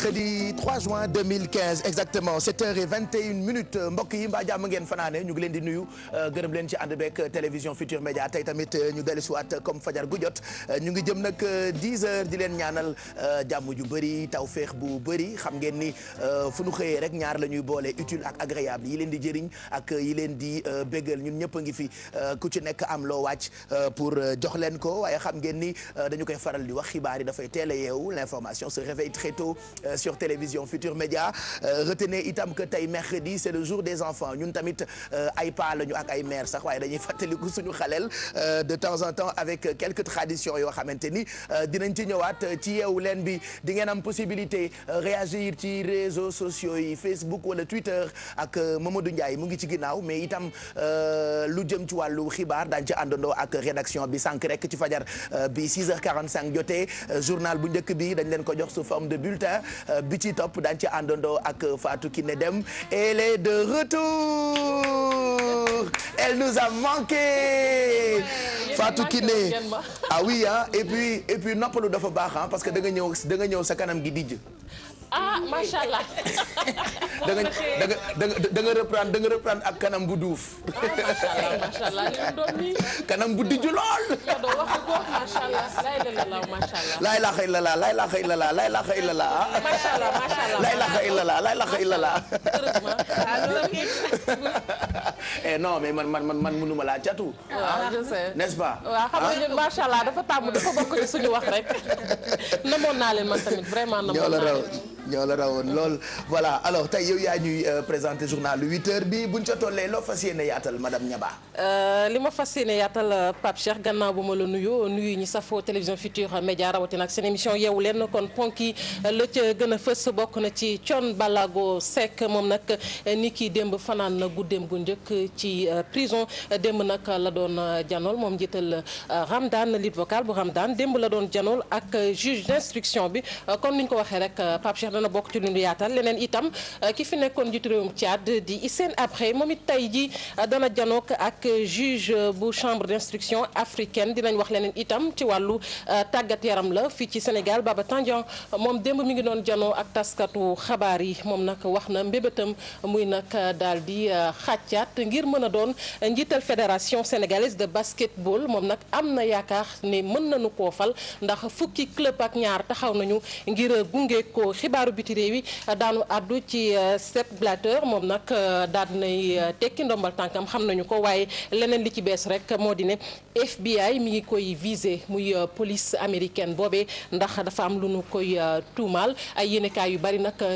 mercredi 3 juin 2015 exactement 7h21 mbokk yi mbaa jàmm ngeen fanaane ñu ngi leen di nuyu gërëm leen ci ànd beeg télévision Futur Média tey tamit ñu dellusiwaat comme fajar gu jot ñu ngi jëm nag 10h di leen ñaanal jàmm ju bëri tawféex bu bëri xam ngeen ni fu nu xëyee rek ñaar la ñuy boole utile ak agréable yi leen di jëriñ ak yi leen di béggal ñun ñëpp a ngi fi ku ci nekk am loo wàcc pour jox leen ko waaye xam ngeen ni dañu koy faral di wax xibaar yi dafay teel a yeewu l'information se réveille très tôt sur télévision Futur Média retenez itam que tey mercredi c'est le jour des enfants ñun tamit ay paa lañu ak ay mère sax waaye dañuy fàttaliku suñu xaleel de temps en temps avec quelques traditions yoo xamante ni dinañ ci ñëwaat ci yeewu leen bi di ngeen am possibilité réagir ci réseaux sociaux yi Facebook wala Twitter ak Mamadou Ndiaye mu ngi ci ginnaaw mais itam lu jëm ci wàllu xibaar daañu ci àndandoo ak rédaction bi sànq rek ci fajar bi 6h45 jotee journal bu njëkk bi dañ leen ko jox sous forme de bulletin bi ci topp daañu ci àndandoo ak Fatou Kiné Deme elle est de retour elle nous a manqué Fatou Kiné ah oui ah et puis noppalu dafa baax ah parce que da nga ñëw sa kanam gi dijj macha allah. da nga reprendre ak kanam bu duuf. macha allah li mu doon nii. kanam bu dijju lool. yow doo wax ko macha allah macha allah. laa ilaaha illallah laa ilaaha illallah laa ilaaha illallah. macha allah macha allah. laa ilaaha illallah laa ilaaha illallah. non mais man mënuma laa catu. waaw je sais n'est-ce pas. waaw xam nga ñun macha allah dafa bokk ci suñu wax rek. namoon naa leen man tamit vraiment namoon naa leen. ñoo la rawoon lool voilà alors tey yow yaa ñuy présenter journal 8h bi buñ ca tollee loo fas yéene yaatal madame Niaba. li ma fas yéene yaatal Pape Cheikh gannaaw bu ma la nuyu ñi safoo télévision Futur Média rawatina ak seen émission yeewu leen kon ponk yi la ca gën a fës bokk na ci Thione Ballago Seck moom nag ni kii démb fanaan na guddeem gu njëkk ci prison démb nag la doon janool moom njiital Ramdan lead vocal bu Ramdan démb la doon janool ak juge d'instruction bi comme niñ ko waxee rek Pape Cheikh dana bokk ci lu ñu yaatal leneen itam ki fi nekkoon njiitu réewum Tchad di Hissène Habré moom it tey ji dana janook ak juge bu chambre d'instruction africaine dinañ wax leneen itam ci wàllu tàggat yaram la fii ci Sénégal Baba Tandian moom démb mi ngi doon janoo ak taskatu xabaar yi moom nag wax na mbébétam muy nag daal di xàccaat ngir mën a doon njiital fédération sénégalaise de basketball moom nag am na yaakaar ne mën nañu koo fal ndax fukki club ak ñaar taxaw nañu ngir gunge ko xibaaru biti réew yi daanu àddu ci Sepp Blatter moom nag daal nay tekki ndombal tànkam xam nañu ko waaye leneen li ci bees rek moo di ne FBI mi ngi koy visé muy police américaine boobee ndax dafa am lu nu koy tuumaal ay yéenekaay yu bari nag ca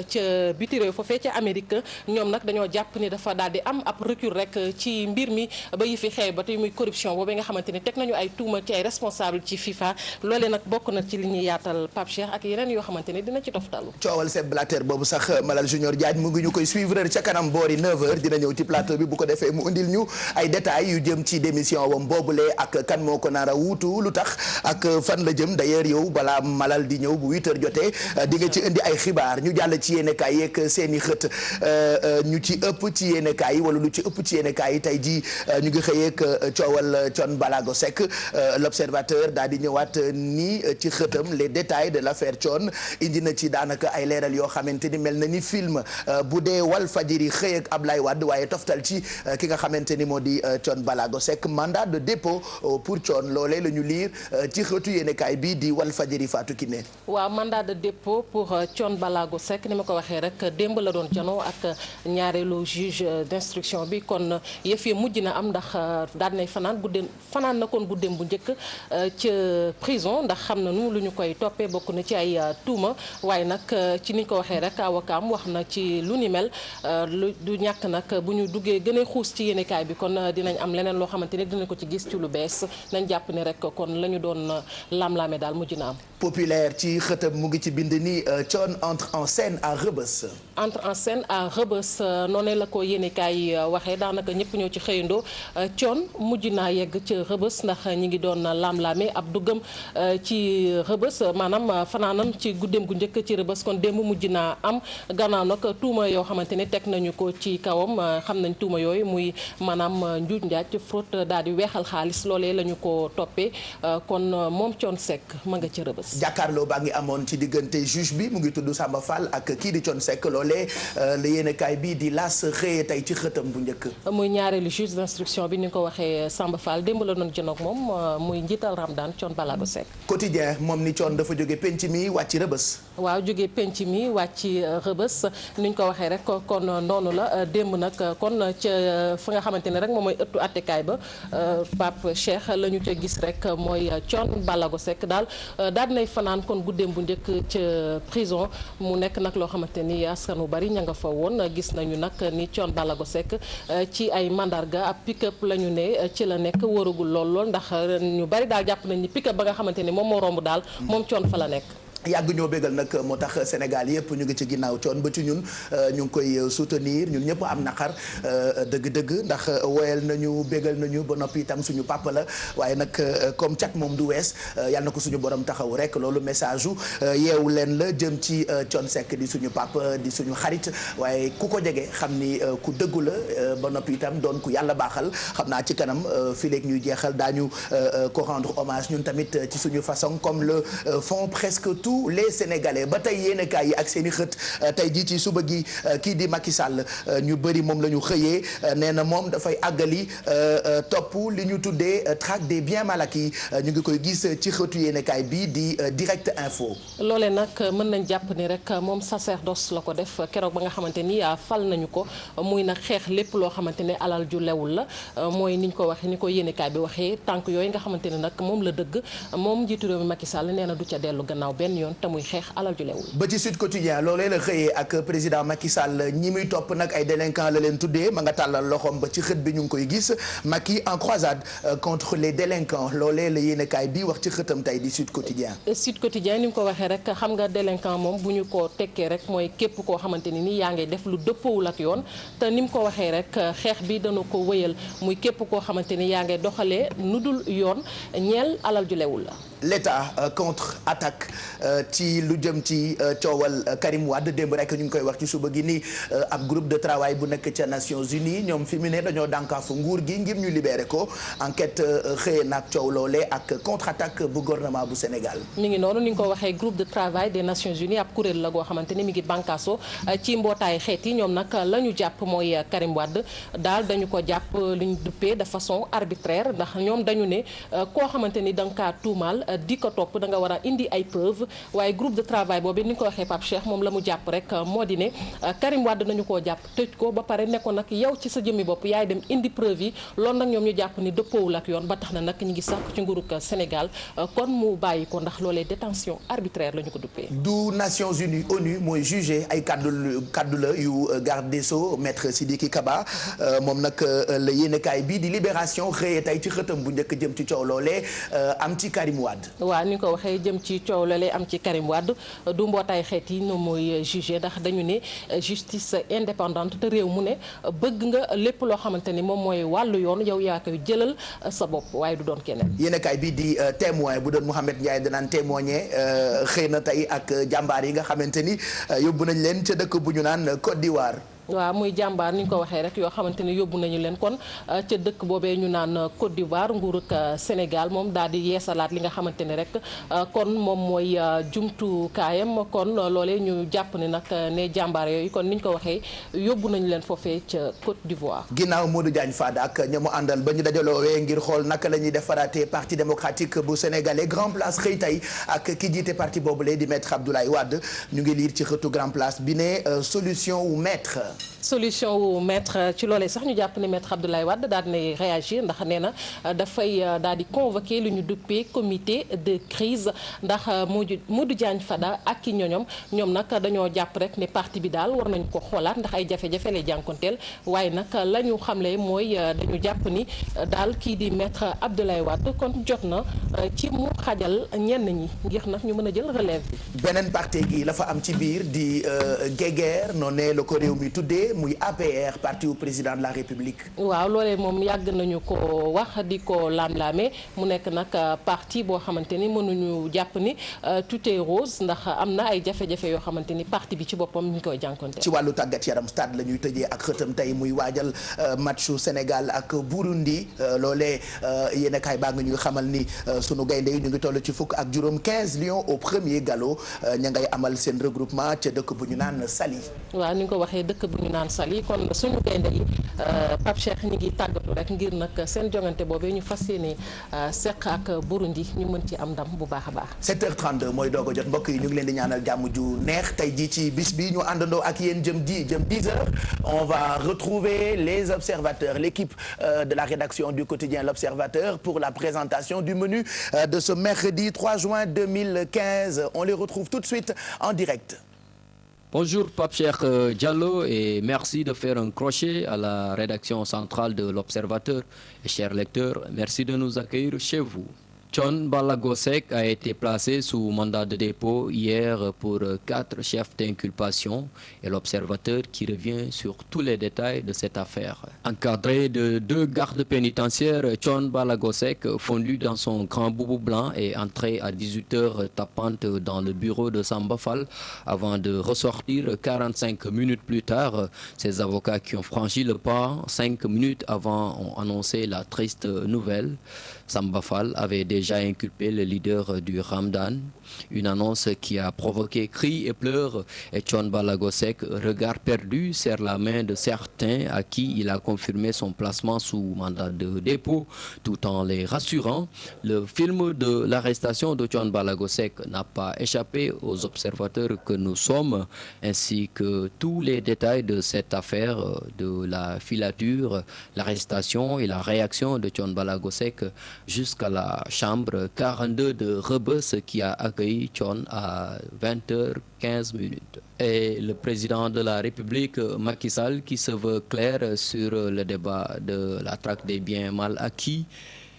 biti réew foofee ca Amérique ñoom nag dañoo jàpp ni dafa daal di am ab recul rek ci mbir mi ba yi fi xew ba tey muy corruption boobee nga xamante ni teg nañu ay tuuma ci ay responsable ci FIFA loolee nag bokk na ci li ñuy yaatal Pape Cheikh ak yeneen yoo xamante ni dina ci toftalu. coowal Sepp Blatter boobu sax Malal Junior Diagne mu ngi ñu koy suivre ca kanam boori 9h dina ñëw ci plateau bi bu ko defee mu indil ñu ay détails yu jëm ci démission wam boobule ak kan moo ko nar a wuutu lu tax ak fan la jëm d'ailleurs yow balaa Malal di ñëw bu 8h jotee di nga ci indi ay xibaar ñu jàll ci yéenekaay yeeg seeni xët ñu ci ëpp ci yéenekaay yi wala lu ci ëpp ci yéenekaay yi tey jii ñu ngi xëyeeg coowal Thione Ballago Seck l'observateur daal di ñëwaat ni ci xëtam les détails de l'affaire Thione indi na ci daanaka ay leeral yoo xamante ni mel na ni film bu dee Walfadjri xëy ak Ablaye Wade waaye toftal ci ki nga xamante ni moo di Thione Ballago Seck mandat de dépôt pour Thione loolee la ñu liir ci xëtu yéenekaay bi di Walfadjri Fatou Kiné. waaw mandat de dépôt pour Thione Ballago Seck ni ma ko waxee rek démb la doon janoo ak ñaareelu juge d'instruction bi kon yëf yi mujj na am ndax daal nay fanaan na kon guddeem bu njëkk ca prison ndax xam nañu lu ñu koy toppee bokk na ci ay tuuma waaye nag ci ni ko waxee rek awakaam wax na ci lu ni mel du ñàkk nag bu ñu duggee gën a xuus ci yéenekaay bi kon dinañ am leneen loo xamante ne dinañ ko ci gis ci lu bees nañ jàpp ni rek kon la ñu doon lam-laame daal mujj na am. populaire ci xëtam mu ngi ci bind ni Thione entre en scène à Rebeuss. entre en scène à Rebeuss noonu la ko yéenekaay waxee daanaka ñëpp ñoo ci xëyandoo Thione mujj naa yegg ci Rebeuss ndax ñi ngi doon lam-laame ab duggam ci Rebeuss maanaam fanaanam ci guddeem gu njëkk ci Rebeuss kon démb mujj naa am gannaaw nag tuuma yoo xamante ne teg nañu ko ci kawam xam nañ tuuma yooyu muy maanaam njuuj njaaj fraude daal di weexal xaalis loolee la ñu ko toppee kon moom Thione Seck ma nga ci Rebeuss. jàkkaarloo baa ngi amoon ci diggante juge bi mu ngi tudd Samba Fall ak kii di Thione Seck loolee la yéenekaay bi di L'As xëyee tey ci xëtam bu njëkk. muy ñaareelu juge d'instruction bi ni nga ko waxee Samba Fall démb la doon jënoog moom muy njiital Ramadan Thione Ballago Seck. quotidien moom ni Thione dafa jóge penc mi wàcc rëbës. waaw jóge penc mi wàcc rëbës ni ñu ko waxee rek kon noonu la démb nag kon ca fa nga xamante ne rek moom mooy ëttu attekaay ba Pape Cheikh la ñu ca gis rek mooy Thione Ballago Seck daal dinay fanaan kon guddeem bu njëkk ca prison mu nekk nag loo xamante ni askan wu bari ña nga fa woon gis nañu nag ni Thione Ballago Seck ci ay mandarga ab pick-up la ñu ne ci la nekk wóoragul lool ndax ñu bari daal jàpp nañ ni pick-up ba nga xamante ni moom moo romb daal moom Thione fa la nekk. yàgg ñoo bégal nag moo tax Sénégal yëpp ñu ngi ci ginnaaw Thione ba ci ñun ñu ngi koy soutenir ñun ñëpp am naqar dëgg-dëgg ndax woyal nañu bégal nañu ba noppi itam suñu papa la waaye nag comme cat moom du wees yàlla na ko suñu borom taxaw rek loolu message u yeewu leen la jëm ci Thione Seck di suñu papa di suñu xarit waaye ku ko jege xam ni ku dëggu la ba noppi itam doon ku yàlla baaxal xam naa ci kanam fii léegi ñuy jeexal daañu ko rendre hommage ñun tamit ci suñu façon comme le font presque tous les Sénégalais ba tey yéenekaay yi ak seen i xët tey jii ci suba gi kii di Macky Sall ñu bëri moom la ñu xëyee nee na moom dafay àggali topp li ñu tuddee traque des biens mal acquis ñu ngi koy gis ci xëtu yéenekaay bi di Direct Info. loolee nag mën nañ jàpp ni rek moom sacerdoce la ko def keroog ba nga xamante ni fal nañu ko muy nag xeex lépp loo xamante ne alal ju lewul la mooy niñ ko waxee ni ko yéenekaay bi waxee tànk yooyu nga xamante ne nag moom la dëgg moom njiitu réew mi Macky Sall nee na du ca dellu gannaaw benn yoon te muy xeex alal ju lewul. ba ci Sud Quotidien loolee la xëyee ak président Macky Sall ñi muy topp nag ay délinquants la leen tuddee ma nga tàllal loxoom ba ci xët bi ñu ngi koy gis Macky en croisade contre les délinquants loolee la yéenekaay bi wax ci xëtam tey di Sud Quotidien. Sud Quotidien ni mu ko waxee rek xam nga délinquant moom bu ñu ko tekkee rek mooy képp koo xamante ni nii yaa ngi def lu dëppoowul ak yoon te ni mu ko waxee rek xeex bi dana ko wëyal muy képp koo xamante ni yaa ngi doxalee nu dul yoon ñeel alal ju lewul la. L'État contre attaque ci lu jëm ci coowal Karim Wade démb rek ñu ngi koy wax ci suba gi ni ab groupe de travail bu nekk ca Nations Unies ñoom fi mu ne dañoo dànkaafu nguur gi ngir ñu libéré ko enquête xëyee nag coow loolee ak contre attaque bu gouvernement bu Sénégal. mi ngi noonu ni nga ko waxee groupe de travail des Nations Unies ab kuréel la goo xamante ni mi ngi bànkaaso ci mbootaay xeet yi ñoom nag la ñu jàpp mooy Karim Wade daal dañu ko jàpp li ñu duppee de façon arbitraire ndax ñoom dañu ne koo xamante ni da nga kaa tuumaal di ko topp da nga war a indi ay preuve waaye groupe de travail boobu ni nga ko waxee Pape Cheikh moom la mu jàpp rek moo di ne Karim Wade nañu koo jàpp tëj ko ba pare ne ko nag yow ci sa jëmmi bopp yaay dem indi preuve yi loolu nag ñoom ñu jàpp ni dëppoowul ak yoon ba tax na nag ñu ngi sàkk ci nguurug Sénégal kon mu bàyyi ko ndax loolee détention arbitraire la ñu ko duppee. du Nations Unies ONU mooy jugé ay kaddu la yu garde des Sceaux maître Sidiki Kaba moom nag la yéenekaay bii di Libération xëyee tey ci xëtam bu njëkk jëm ci coow loolee am ci Karim Wade. waaw ni nga ko waxee jëm ci coow loolee am ci Karim Wade du mbootaay xeet yi ñoom mooy jugé ndax dañu ne justice indépendante te réew mu ne bëgg nga lépp loo xamante ni moom mooy wàllu yoon yow yaa koy jëlal sa bopp waaye du doon keneen. yéenekaay bii di témoin bu doon Mouhamed Ndiaye danaan témoigner xëy na tey ak jàmbaar yi nga xamante ni yóbbu nañ leen ca dëkk bu ñu naan Côte d'Ivoire. waaw muy jàmbaar ni ñu ko waxee rek yoo xamante ni yóbbu nañu leen kon ca dëkk boobee ñu naan Côte d'Ivoire nguurug Sénégal moom daal di yeesalaat li nga xamante ni rek kon moom mooy jumtukaayam kon loolee ñu jàpp ni nag ne jàmbaar yooyu kon ni ñu ko waxee yóbbu nañu leen foofee ca Côte d'Ivoire. ginnaaw Modou Diagne Fada ak ña mu àndal ba ñu dajaloowee ngir xool naka la ñuy defaraatee parti démocratique bu sénégalais Grand Place xëy tey ak ki jiite parti boobule di maître Abdoulaye Wade ñu ngi liir ci xëtu Grand Place bi ne solution wu maître. solution wu maître ci loolee sax ñu jàpp ne maître Abdoulaye Wade daal di réagir ndax nee na dafay daal di convoquer lu ñu duppee comité de crise ndax Modou Diagne Fada ak ki ñoñom ñoom nag dañoo jàpp rek ne parti bi daal war nañ ko xoolaat ndax ay jafe-jafe lay jànkonteel waaye nag la ñu xamle mooy dañu jàpp ni daal kii di maître Abdoulaye Wade kon jot na ci mu xajal ñenn ñi ngir nag ñu mën a jël relève bi. beneen parti gi la fa am ci biir di guéguerre noonu la ko réew mi tudd tuddee muy APR parti au président de la République. waaw loolee moom yàgg nañu ko wax di ko laam-laamee mu nekk nag parti boo xamante ni mënuñu jàpp ni tout est rose ndax am na ay jafe-jafe yoo xamante ni parti bi ci boppam ñu ngi koy jànkonte. ci wàllu tàggat yaram stade la ñuy tëjee ak xëtam tey muy waajal matchu Sénégal ak Burundi loolee yéen a kaay baa nga ñuy xamal ni sunu gaynde yi ñu ngi toll ci fukk ak juróom 15 lions au premier galop ña ngay amal seen regroupement ca dëkk bu ñu naan Saly. waaw ni nga ko waxee dëkk bu ñu naan Saly kon suñu gaynde yi Pape Cheikh ñi ngi tàggatu rek ngir nag seen jongante boobee ñu fas yéene seq ak Burundi ñu mën ci am ndam bu baax a baax. 7h32 mooy doog a jot mbokk yi ñu ngi leen di ñaanal jàmm ju neex tey jii ci bis bi ñu àndandoo ak yéen jëm 10h on va retrouver les observateurs l'équipe de la rédaction du quotidien L'Observateur pour la présentation du menu de ce mercredi 3 juin 2015 on les retrouve tout de suite en direct. Bonjour Pape Cheikh Diallo et merci de faire un crochet à la rédaction centrale de l'Observateur. Et chers lecteurs, merci de nous accueillir chez vous. Thione Ballago Seck a été placé sous mandat de dépôt hier pour 4 chefs d'inculpation et l'Observateur qui revient sur tous les détails de cette affaire. Encadré de 2 gardes pénitentiaires, Thione Ballago Seck, fondu dans son grand boubou blanc, est entré à 18h tapante dans le bureau de Samba Fall avant de ressortir 45 minutes plus tard. Ses avocats qui ont franchi le pas 5 minutes avant ont annoncé la triste nouvelle. Samba Fall avait déjà inculpé le leader du Ramadan, une annonce qui a provoqué cris et pleurs, et Thione Ballago Seck, regard perdu, serre la main de certains à qui il a confirmé son placement sous mandat de dépôt, tout en les rassurant. Le film de l'arrestation de Thione Ballago Seck n'a pas échappé aux observateurs que nous sommes, ainsi que tous les détails de cette affaire, de la filature, l'arrestation et la réaction de Thione Ballago Seck jusqu'à la chambre 42 de Rebeuss qui a accueilli Thione à 20h15. Et le président de la République, Macky Sall, qui se veut clair sur le débat de la traque des biens mal acquis.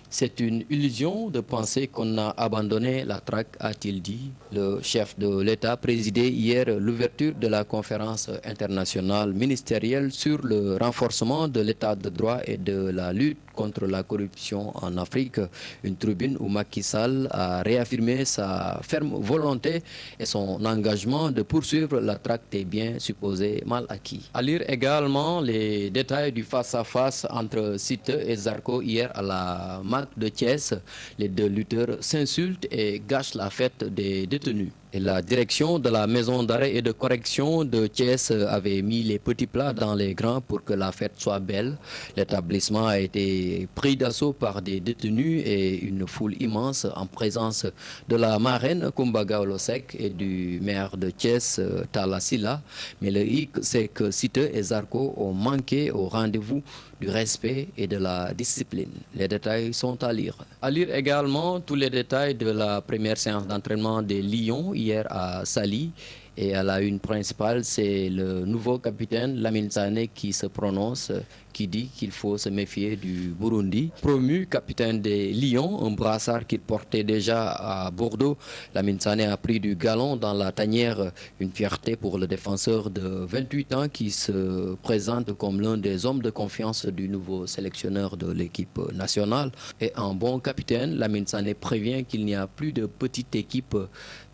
C'est une illusion de penser qu'on a abandonné la traque, a-t-il dit. Le chef de l'État présidait hier l'ouverture de la conférence internationale ministérielle sur le renforcement de l'état de droit et de la lutte contre la corruption en Afrique. Une tribune où Macky Sall a réaffirmé sa ferme volonté et son engagement de poursuivre la traque des biens supposés mal acquis. À lire également les détails du face-à-face entre Siteu et Zarko hier à la MAC de Thiès. Les 2 lutteurs s'insultent et gâchent la fête des détenus. Et la direction de la maison d'arrêt et de correction de Thiès avait mis les petits plats dans les grands pour que la fête soit belle. L'établissement a été pris d'assaut par des détenus et une foule immense en présence de la marraine Coumba Gawlo Seck et du maire de Thiès, Talla Sylla. Mais le hic, c'est que Siteu et Zarko ont manqué au rendez-vous du respect et de la discipline. Les détails sont à lire. À lire également tous les détails de la première séance d'entraînement des Lions hier à Saly. Et à la une principale, c'est le nouveau capitaine Lamine Sané qui se prononce, qui dit qu'il faut se méfier du Burundi. Promu capitaine des Lions, un brassard qu'il portait déjà à Bordeaux, Lamine Sané a pris du galon dans la tanière, une fierté pour le défenseur de 28 ans qui se présente comme l'un des hommes de confiance du nouveau sélectionneur de l'équipe nationale. Et en bon capitaine, Lamine Sané prévient qu'il n'y a plus de petite équipe,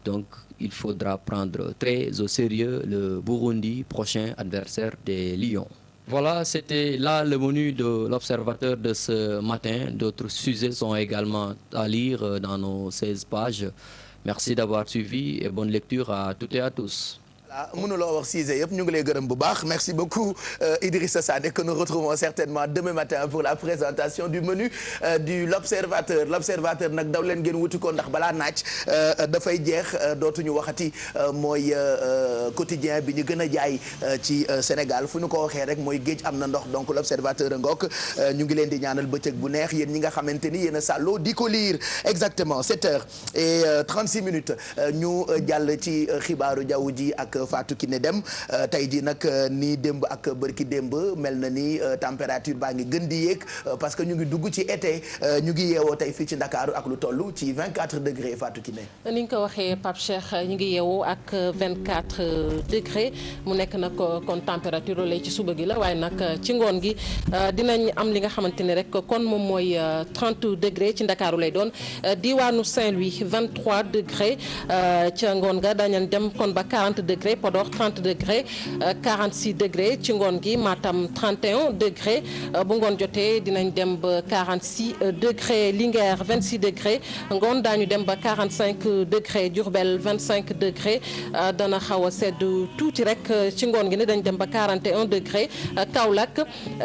donc il faudra prendre très au sérieux le Burundi, prochain adversaire des Lions. Voilà, c'était là le menu de l'Observateur de ce matin. D'autres sujets sont également à lire dans nos 16 pages. Merci d'avoir suivi et bonne lecture à toutes et à tous. mënuloo wax Cissé yëpp ñu ngi lay gërëm bu baax merci beaucoup Idrissa Sané que nous retrouvons certainement demain matin pour la présentation du menu du l'Observateur nag daw leen ngeen wuti ko ndax balaa naaj dafay jeex dootuñu waxati mooy quotidien bi ñu gën a jaay ci Sénégal fu ñu ko waxee rek mooy géej am na ndox donc l'Observateur a ngook ñu ngi leen di ñaanal bëccëg bu neex yéen ñi nga xamante ni yéen a sàlloo di ko lire exactement 7h36 ñu jàll ci xibaaru jaww ji ak Fatou Kiné Deme tey jii nag nii démb ak bërki démb mel na ni température baa ngi gën di yéeg parce que ñu ngi dugg ci été ñu ngi yeewoo tey fii ci Ndakaaru ak lu toll ci 24 degrés Fatou Kiné. ni nga ko waxee Pape Cheikh ñu ngi yeewoo ak 24 degrés mu nekk nag kon température lay ci suba gi la waaye nag ci ngoon gi dinañ am li nga xamante ni rek kon moom mooy 30 degrés ci Ndakaaru lay doon diwaanu Saint-Louis 23 degrés ca ngoon ga dañu dem kon ba 40 degrés Podor 30 degrés 46 degrés ci ngoon gi Matam 31 degrés bu ngoon jotee dinañ dem ba 46 degrés Linguère 26 degrés ngoon daañu dem ba 45 degrés Diourbel 25 degrés dana xaw a sedd tuuti rek ci ngoon gi ne dañ dem ba 41 degrés Kaolack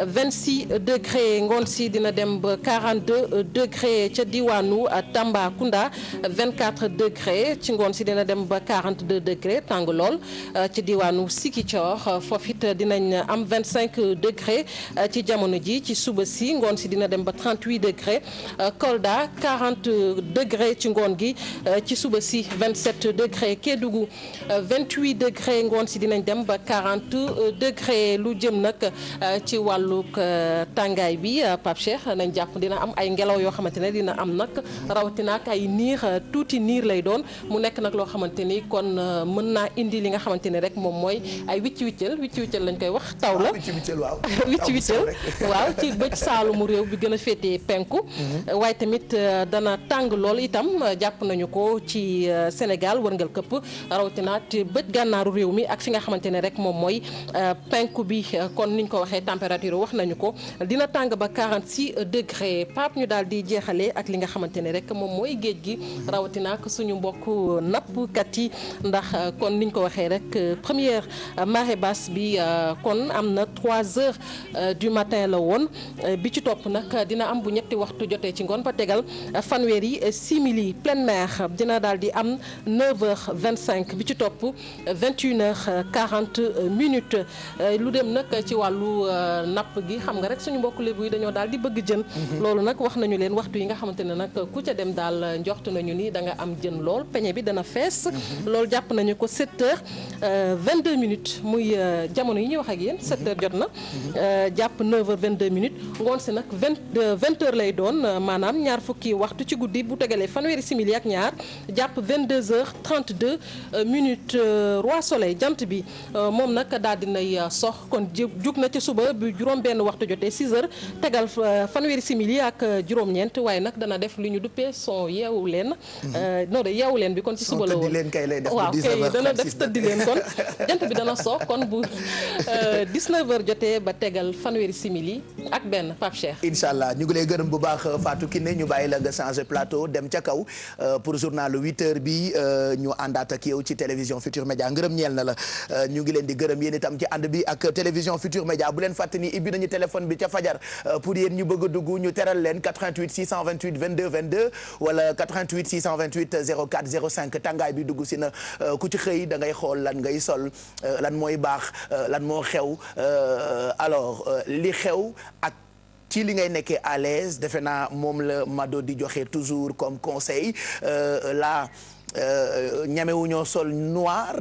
26 degrés ngoon si dina dem ba 42 degrés ca diwaanu Tambacounda 24 degrés ci ngoon si dina dem ba 42 degrés tàng lool ci diwaanu Ziguinchor foofu it dinañ am 25 degrés ci jamono ji ci suba si ngoon si dina dem ba 38 degrés Kolda 40 degrés ci ngoon gi ci suba si 27 degrés Kédougou 28 degrés ngoon si dinañ dem ba 40 degrés lu jëm nag ci wàllug tàngaay bi Pape Cheikh nañ jàpp dina am ay ngelaw yoo xamante ne dina am nag rawatina ak ay niir tuuti niir lay doon mu nekk nag loo xamante ni kon mën naa indi li nga xamante ni rek moom mooy ay wicc-wiccal lañ koy wax taw la wicc-wiccal waaw ci bëj saalumu réew bi gën a féetee penku waaye tamit dana tàng lool itam jàpp nañu ko ci Sénégal wërngal këpp rawatina ci bëj gànnaaru réew mi ak fi nga xamante ne rek moom mooy penku bi kon niñ ko waxee température wax nañu ko dina tàng ba 46 degrés Pape ñu daal di jeexalee ak li nga xamante ne rek moom mooy géej gi rawatina ak suñu mbokk nappkat yi ndax kon niñ ko waxee rek première marée basse bi kon am na 3 heures du matin la woon bi ci topp nag dina am bu ñetti waxtu jotee ci ngoon ba tegal fanweeri simili pleine mer dina daal di am 9h25 bi ci topp 21h40 minutes lu dem nag ci wàllu napp gi xam nga rek suñu mbokk lébu yi dañoo daal di bëgg jën loolu nag wax nañu leen waxtu yi nga xamante ne nag ku ca dem daal njoxtu nañu ni da nga am jën lool peñe bi dana fees loolu jàpp nañu ko 7h22 minutes muy jamono yi ñuy wax ak yéen 7h jot na jàpp 9h22 minutes ngoon si nag 20h lay doon maanaam ñaar fukki waxtu ci guddi bu tegalee fanweeri simili ak ñaar jàpp 22h32 minutes Roi Soleil jant bi moom nag daal dinay sox kon jug na ci suba bu juróom benn waxtu jotee 6h tegal fanweeri simili ak juróom-ñeent waaye nag dana def li ñu duppee son yeewu leen non de yeewu leen bi kon ci suba la woon waaw kay dana def tëddi leen kon jant bi dana sox kon bu 19h jotee ba tegal fanweeri simili ak benn Pape Cheikh. incha allah ñu ngi lay gërëm bu baax Fatou Kiné ñu bàyyi la nga changer plateau dem ca kaw pour journal 8h bi ñu àndaat ak yow ci télévision Futur Média ngërëm ñeel na la ñu ngi leen di gërëm yéen itam ci ànd bi ak télévision Futur Média bu leen fàtte ni ibbi nañu téléphone bi ca fajar pour yéen ñu bëgg a dugg ñu teral leen 88 628 22 22 wala 88 628 04 05 tàngaay bi dugg si na ku ci xëy da ngay xool lan ngay sol lan mooy baax lan moo xew alors li xew ak ci li ngay nekkee à l'aise defe naa moom la Mado di joxe toujours comme conseil là ñamewuñoo sol noir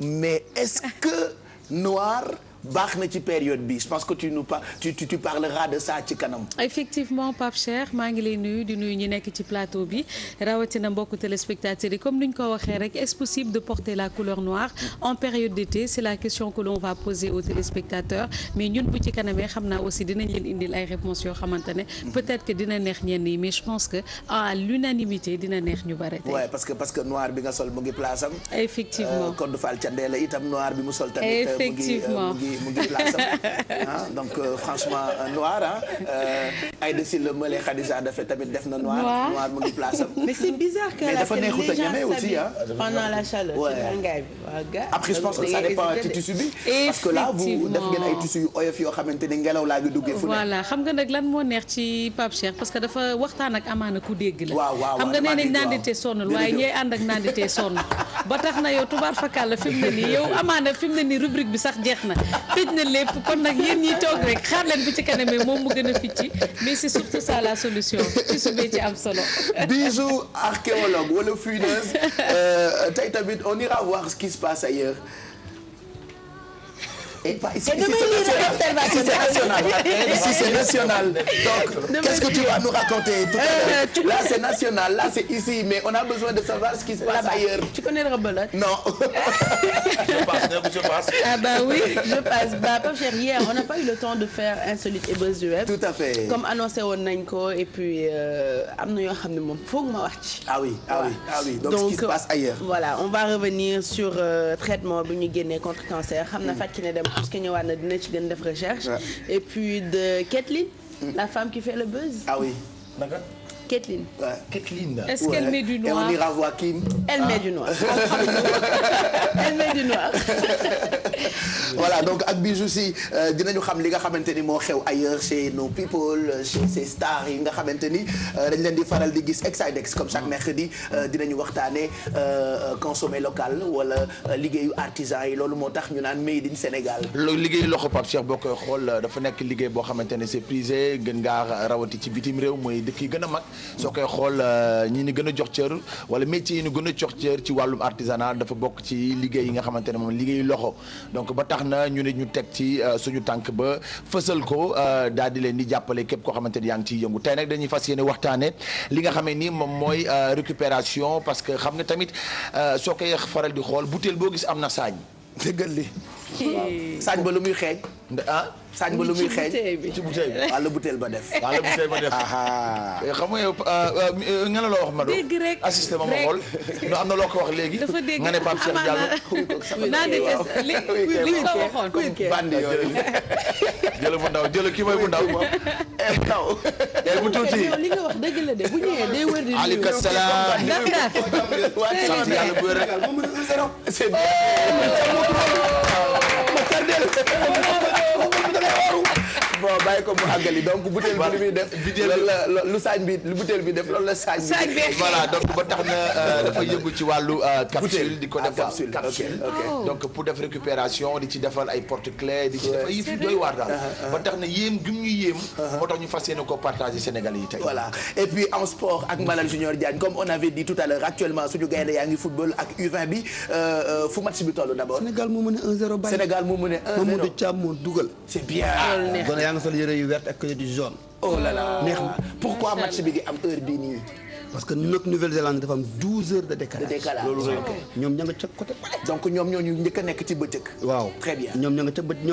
mais est-ce que noir baax na ci période bi je pense que tu parleras de ça ci kanam. effectivement Pape Cheikh maa ngi lay nuyu di nuyu ñi nekk ci plateau bi rawatina mbokku téléspectateurs yi comme ni ñu ko waxee rek est-ce possible de porter la couleur noire en période d'été c'est la question que l'on va poser aux téléspectateurs mais ñun bu ci kanamee xam naa aussi dinañ leen indil ay réponses yoo xamante ne peut-être que dina neex ñenn yi mais je pense que à l'unanimité dina neex ñu bare tey. ouais parce que noir bi nga sol mu ngi place am. effectivement Codé Fall Thiandella itam noir bi mu sol tamit. effectivement mu ngi place am donc franchement noir Aïda Sylla Mële Khadija dafa tamit def na noir mu ngi place am. mais c'est bizarre que mais dafa neexut a ñeme aussi pendant la chaleur. après je pense que ça dépend ci tissu bi. parce que là vous def ngeen ay tissu yu oyof yoo xamante ni ngelaw laa ngi duggee fu ne. voilà xam nga nag lan moo neex ci Pape Cheikh parce que dafa waxtaan ak amaana ku dégg la. waaw xam nga nee nañ nanditee sonnul waaye ñooy ànd ak nanditee sonn ba tax na yow tubaar fakal la fi mu ne nii yow amaana fi mu ne nii rubrique bi sax jeex na tëj na lépp kon nag yéen ñi toog rek xaar leen bu ci kanamee moom mu gën a ficci mais c'est surtout ça la solution ci subee ci am solo. Bijou archéologue wala fuineuse tey tamit on ira voir ce qui se passe ailleurs Et pas ici, c'est national. Ici, c'est national. Donc, qu'est-ce que tu vas nous raconter tout à l'heure? Là, c'est national. Là, c'est ici. Mais on a besoin de savoir ce qui se passe ailleurs. Tu connais le rebelote? Non. Je passe. Ah bah oui, je passe. Bah, Pape Cheikh, hier, on n'a pas eu le temps de faire Insolite et Buzz du Web. Tout à fait. Comme annoncé woon nañ ko et puis am na yoo xam ne moom foog ma wax ci. Ah oui. Donc, ce qui se passe ailleurs. Voilà, on va revenir sur traitement bi ñu génnee contre cancer. Xam na Fatou Kiné Deme puisque ñëwaat na dina ci gën def recherche. Et puis de Kathleen, la femme qui fait le buzz. Ah oui. D'accord. Kathleen. Ouais. Kathleen. Est-ce qu'elle met du noir? Et on ira voir Kim. Elle met du noir. Elle met du noir. Voilà, donc ak Bijou si dinañu xam li nga xamante ni moo xew ailleurs chez nos people, chez ces stars yi nga xamante ni dañ leen di faral di gis Exidex comme chaque mercredi dinañu waxtaanee consommer local wala liggéeyu artisan yi loolu moo tax ñu naan made in Sénégal. loolu liggéeyu loxo Pape Cheikh boo koy xool dafa nekk liggéey boo xamante ne c'est prisé gën ngaa rawati ci bitim réew mooy dëkk yi gën a mag soo koy xool ñi ni gën a jox cër wala métier yi ñu gën a jox cër ci wàllum artisanat dafa bokk ci liggéey yi nga xamante ne moom liggéeyu loxo donc ba tax na ñu ne ñu teg ci suñu tànk ba fësal ko daal di leen di jàppale képp koo xamante ni yaa ngi ciy yëngu tey nag dañuy fas yéene waxtaane li nga xamee ni moom mooy récupération parce que xam nga tamit soo koy faral di xool butéel boo gis am na saañ. dëggal li saañ ba lu muy xeeñ. saañ ba lu muy xeeñ ci butéel bi wala butéel ba def. wala butéel ba def. xam nga yow nga ne loo wax Mado. dégg rek assisté ma xool no am na loo ko wax léegi. dafa dégg nga ne Pape Cheikh Diallo. naa dégg li nga waxoon. bandi yooyu. jël bu ndaw jël kii mooy bu ndaw. ndaw. yaay bu tuuti. li nga wax dëgg la de bu ñëwee day wër di. aleykum salaam. sant yàlla bu wér rek. c'est bien. bon bàyyi ko mu àggali donc butéel bi li muy def. lu saañ bi lu butéel bi def loolu la saañ bi. voilà donc ba tax na dafa yëngu ci wàllu capsule di ko defal capsule. donc pour def récupération di ci defal ay porte-clés di ci defal yi fi doy waar daal. ba tax na yéem gum ñu yéem. moo tax ñu fas yéene ko partager Sénégalais yi tey. voilà et puis en sport ak Malal Junior Diagne comme on avait dit tout à l'heure actuellement suñu gaynde yaa ngi football ak U20 bi fu match bi toll d'abord. Sénégal moo mën a 1-0 bàyyi. Sénégal moo mën a 1-0 Mamadou Thiam moo dugal. c'est bien. gone yaa ngi sol yëre yu vert ak yu jaune. oh là là neex na. pourquoi match bi di am heure bii nii. parce que nag Nouvelle-Zélande dafa am 12 heures de décalage. loolu ñoom ña nga ca côté. donc ñoom ñoo ñu njëkk a nekk ci bëccëg. waaw très bien ñoom ña nga ca guddi.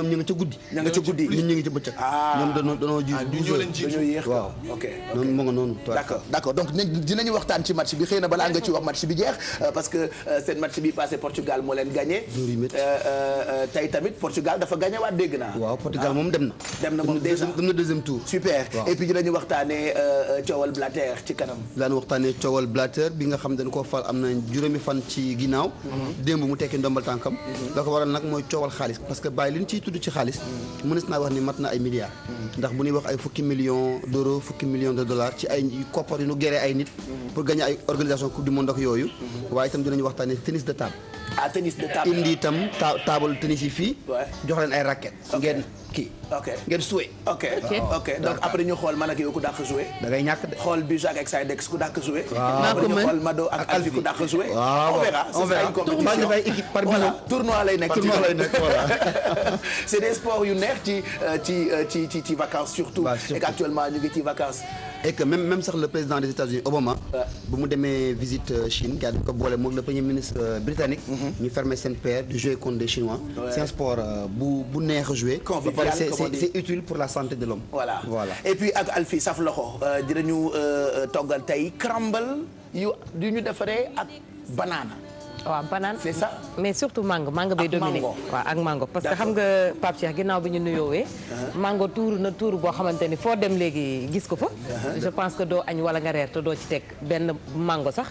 ña nga ca guddi ñun ñu ngi ca bëccëg. ñoom danoo ji 12 heures. dañoo yéex waaw ok noonu moo nga noonu. d'accord donc dinañu waxtaan ci match bi xëy na balaa nga ci wax match bi jeex parce que seen match bi passé Portugal moo leen gagné. tey tamit Portugal dafa gagné waat dégg naa. waaw Portugal moom dem na. dem na moom déjà dem na deuxième tour. super et puis dinañu waxtaanee coowal Blatter ci kanam. daan waxtaanee coowal Blatter bi nga xam dañ koo fal am na juróomi fan ci ginnaaw. démb mu tekki ndombal tànkam. la ko waral nag mooy coowal xaalis parce que bàyyi li ñu ciy tudd ci xaalis. mënees naa wax ni mat na ay milliards. ndax bu ñuy wax ay fukki millions d'euros fukki millions de dollars ci ay koppar yu nu géré ay nit. pour gagner ay organisation coupe du monde ak yooyu. waaye itam dinañu waxtaanee tennis de table. tennis de table indi itam table tennis yi fii. jox leen ay raquettes. ngeen kii. ngeen joué. ok donc après ñu xool man ak yow ku dàq joué. da ngay ñàkk de. xool Bijou ak Exidex ku dàq joué. waaw après ñu xool Mado ak Alfi ku dàq joué. waaw on verra baa ñu fay équipe par voilà tournoi lay nekk. voilà. c'est des sports yu neex ci vacances surtout. et qu'actuellement ñu ngi ci vacances. et que même sax le président des États-Unis Obama. bu mu demee visite Chine gars ko boole moom le premier ministre britannique. ñu fermer seen paire de jouer contre des Chinois. c'est un sport bu neex a jouer. convivial c'est utile pour la santé de l'homme. voilà et puis ak Alfi saf loxo dinañu toggal tey crumble yu ñu defaree ak banana. waaw banane c'est ça mais surtout mango bay dominé waaw ak mango parce que xam nga Pape Cheikh ginnaaw bi ñu nuyoowee mango tuur na tuur boo xamante ni foo dem léegi gis ko fa je pense que doo añ wala nga reer te doo ci teg benn mango sax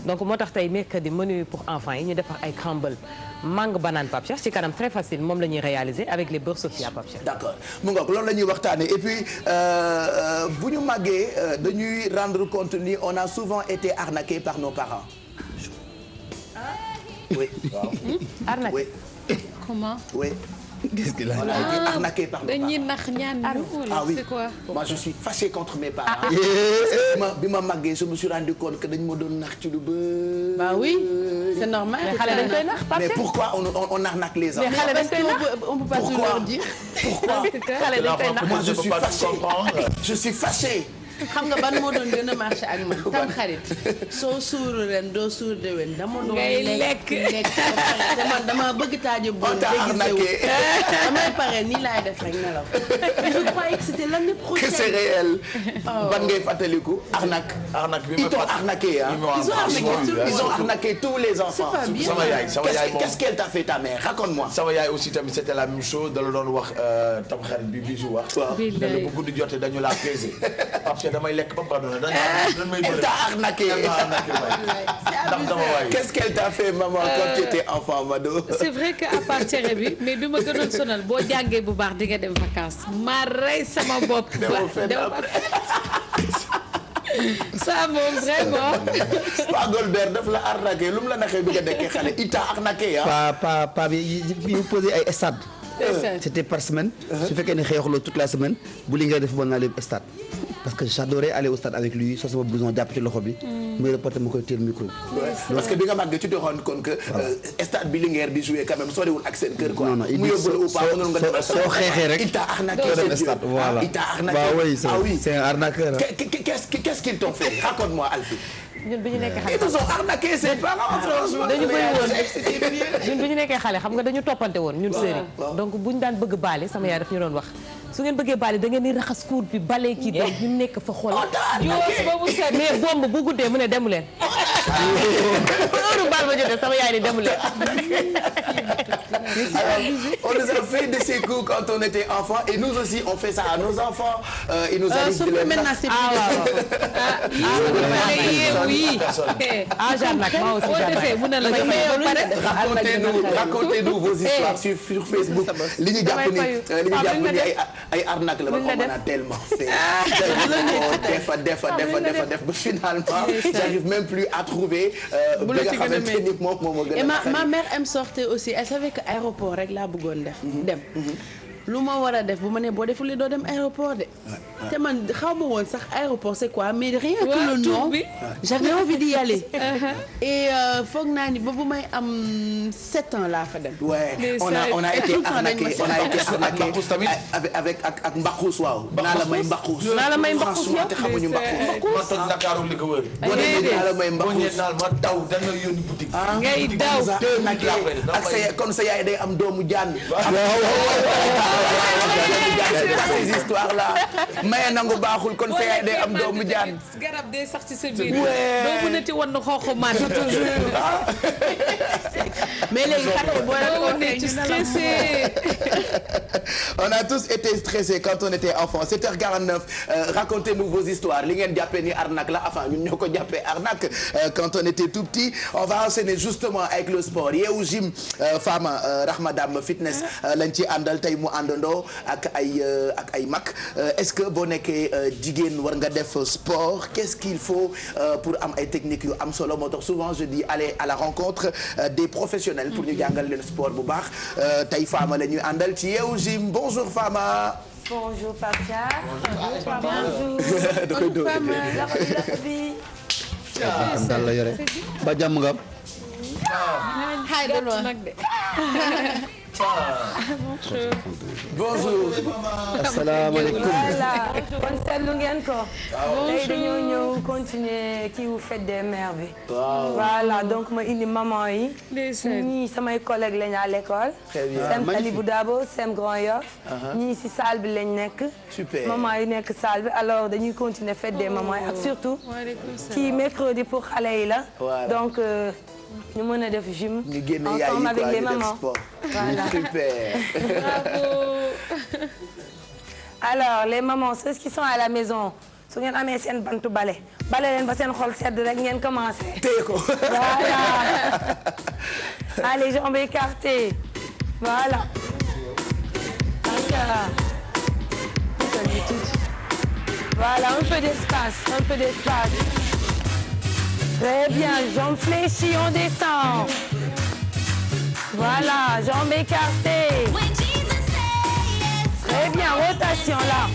donc moo tax tey mercredi menu pour enfants yi ñu defar ay crumble mango banane Pape Cheikh ci kanam très facile moom la ñuy réaliser avec les beurre Sofia Pape Cheikh. d'accord mu ngoog loolu la ñuy waxtaanee et puis bu ñu màggee dañuy rendre compte ni on a souvent été arnaqué par nos parents. Oui. Arnaque. Oui. Comment? Oui. Qu'est-ce qu'il a On a été arnaqué par nos dañuy parents. nax ñaan ñu wala Ah oui, c'est quoi? moi je suis fâché contre mes parents. bi ma màggee je me suis rendu compte que dañ ma doon nax ci lu bëri. Bah oui, c'est normal. mais xale dañ koy nax Pape Mais Cheikh. pourquoi on arnaque les enfants? Mais xale dañ koy nax. On peut pas tout Pourquoi? leur dire. Pourquoi? xale dañ koy nax. Moi je ne peut suis pas fâché. tout comprendre. Je suis fâché. xam nga ban moo doon gën a marché ak man tam xarit soo suuru ren doo suur déwén dama doon Ngay lekk ba pare te man dama bëgg taajo bon On t'a déguisé wu arnaqué. damay pare nii laay def rek nelaw je croyais que c'était l'année Que prochaine. c'est réel. Ban ngay fàttaliku arnaque. arnaque bi Ils ma t'ont arnaqué hein. Ils ont arnaqué tous les enfants. C'est pas bien. sama yaay moom Qu'est-ce qu'elle t'a fait ta mère? Raconte-moi. sama yaay aussi tamit c'était la même chose da la doon wax tam xarit bi bisu wax. Waaw. ne la bu guddi jotee dañu laa peser parce que damay lekk ba pare dañ may Elle t'a arnaqué. ndax dama waay. Qu'est-ce qu'elle t'a fait maman quand tu étais enfant Mado? c'est vrai que à part cere bi mais bi ma gënoon sonal boo jàngee bu baax di nga dem vacances ma rey sama bopp. ça moom vraiment. Pa Golbert daf la arnaqué lu mu la naxee bi nga nekkee xale il t'a arnaqué ah. pa bi ñu posé ay stade. C'était par semaine. su fekkee ne xeexuloo toute la semaine bu li ngay def mën naa leen stade. parce que j'adorais aller au stade avec lui soo sama blouson jàpp ci loxo bi. muy reporter ma koy téel micro bi. parce que bi nga màggee tu te rends compte que stade bi Linguère di jouer quand même soriwul ak seen kër quoi. non non mu yóbbu la ou pas mënul nga dem soo xeexee rek. il t'a arnaqué dem stade voilà. il t'a arnaqué. bah oui Ah oui. c'est un arnaqueur. Qu'est-ce qu'ils t'ont fait? Raconte-moi Alfie. ñun bi ñu nekkee xale. Ils nous ont arnaqué ses parents franchement. dañu bëri woon ñun bi ñu nekkee xale xam nga dañu toppante woon ñun série donc bu ñu daan bëgg baale sama yaay daf ñu doon wax su ngeen bëggee baale da ngeen di raxas cour bi balee kii doon ñu nekk fa xool mais bomb bu guddee mu ne demu leen heure baal ba jotee sama yaay ni demu leen. Alors, on nous a fait de ces coups quand on était enfant et nous aussi on fait ça à nos enfants. Il nous arrive de les maintenant c'est oui. ah j'arnaque moi aussi j'arnaque. Racontez-nous vos histoires sur Facebook. li ñu jàpp ni ay arnaque la ba on a tellement fait. def ba finalement j'arrive même plus à trouver. bi nga xamante ni moom moo gën a. et ma mère elle me sortait aussi elle savait que aéroport rek laa bëggoon def. dem lu ma war a def bu ma nee boo defulee doo dem aéroport de. te man xaw ma woon sax aéroport c'est quoi mais rien que le nom j'avais envie d'y aller. et foog naa ni ba bu may am 7 ans laa fa dem. ouais on a été arnaqué avec ak mbaqus waaw. naa la may mbaqus. naa la may mbaqus franchement te xamuñu mbaqus. ma toj Ndakaaru li ko wër. boo demee naa la may boo mbaqus. ñëwee naal ma daw danga yónni boutique. ngay daw ak sa kon sa yaay day am doomu jaan. ces histoires là maye nangu baaxul kon sa yaay day am doomu jaan. garab day sax ci sa biir. doo mënati wan na xooxu man. mais léegi xale boo leen ci stressé. On a tous été stressés quand on était enfant 7h49 racontez-nous vos histoires li ngeen jàppee ni arnaque la enfin ñun ñoo ko jàppee arnaque quand on était tout petit on va enchaîner justement avec le sport Yeewu Gym Fama Rahmadam fitness lañ ci àndal tey mu àndandoo ak ay mag est-ce que boo nekkee jigéen war nga def sport qu'est-ce qu'il faut pour am ay techniques yu am solo moo tax souvent je dis aller à la rencontre des professionnels pour ñu jàngal leen sport bu baax tey Fama la ñuy àndal ci Yeewu Gym bonjour Fama. Bonjour Patia. Bonjour Fama. am daal la yore ba jàmm nga am. bonjour. asalaamaaleykum. voilà kon seetlu ngeen ko. tey dañoo ñëw continuer kii wu fête des mères bi. voilà donc ma indi maman yi. ñii samay collègues lañ à l'école. Sem Talibou Dabo Sem Grand Yoff. ñii ci salle bi lañ nekk. super maman yi nekk salle bi alors dañuy continuer fête des mamans yi ak surtout. kii mercredi pour xale yi la. donc. ñu mën a def gym ensemble avec les mamans voilà super. bravo. alors les mamans ceux qui sont à la maison su ngeen amee seen bantu bale leen ba seen xol sedd rek ngeen commencé. téye ko. voilà. allez jambes écartées voilà. voilà un peu d'espace. Très bien, jambes fléchies, on descend. Voilà, jambes écartées. Respiration là.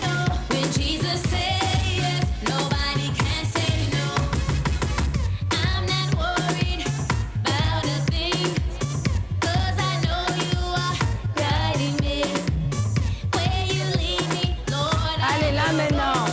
Allez, là maintenant.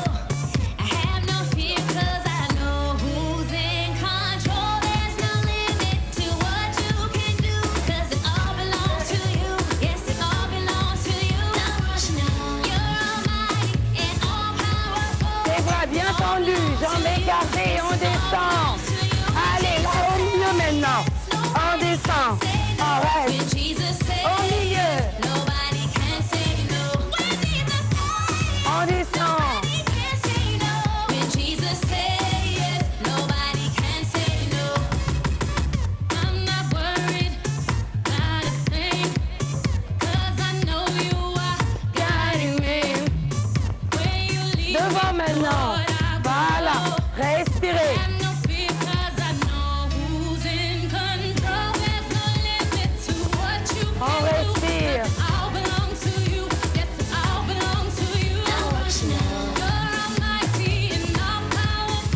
Les bras bien tendus, jambes écartées, on descend. Allez, là au milieu maintenant. On descend. On reste. Au milieu. On descend. Devant maintenant. Voilà. Respirez. On respire.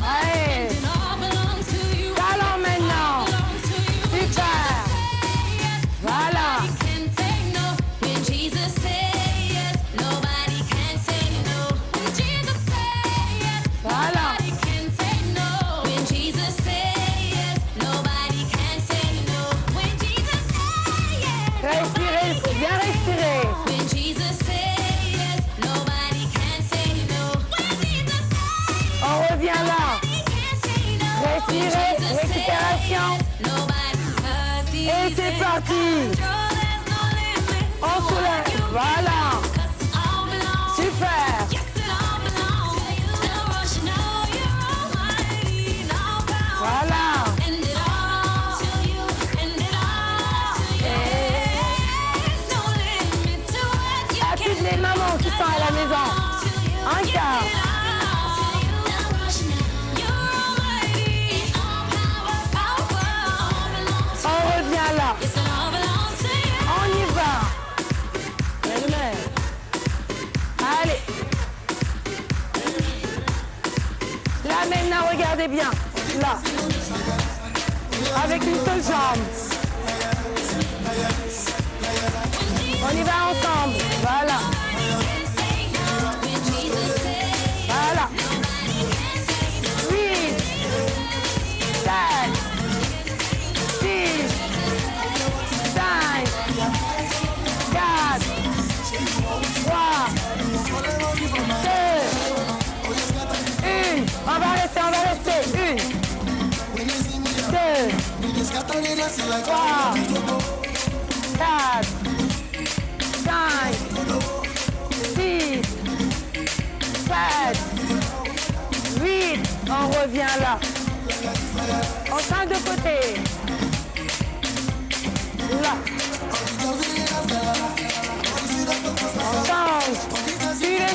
Allez. Talons maintenant. Super. Voilà. Voilà. Respirez, bien respirer. On revient là. Respirez, récupération. Et c'est parti. On soulève. Voilà. Super. Voilà. À toutes les mamans qui sont à la maison. Un quart. On revient là. On y va. Allez. Là maintenant, regardez bien. Là. Avec une seule jambe. On y va ensemble. Voilà. Voilà. 8, 7, 6, 5, 4, 3, 2, 1. On va rester. 1, 2, 3, 4, 5, 6, 7, 8. On revient là. On change de côté. Là. On change.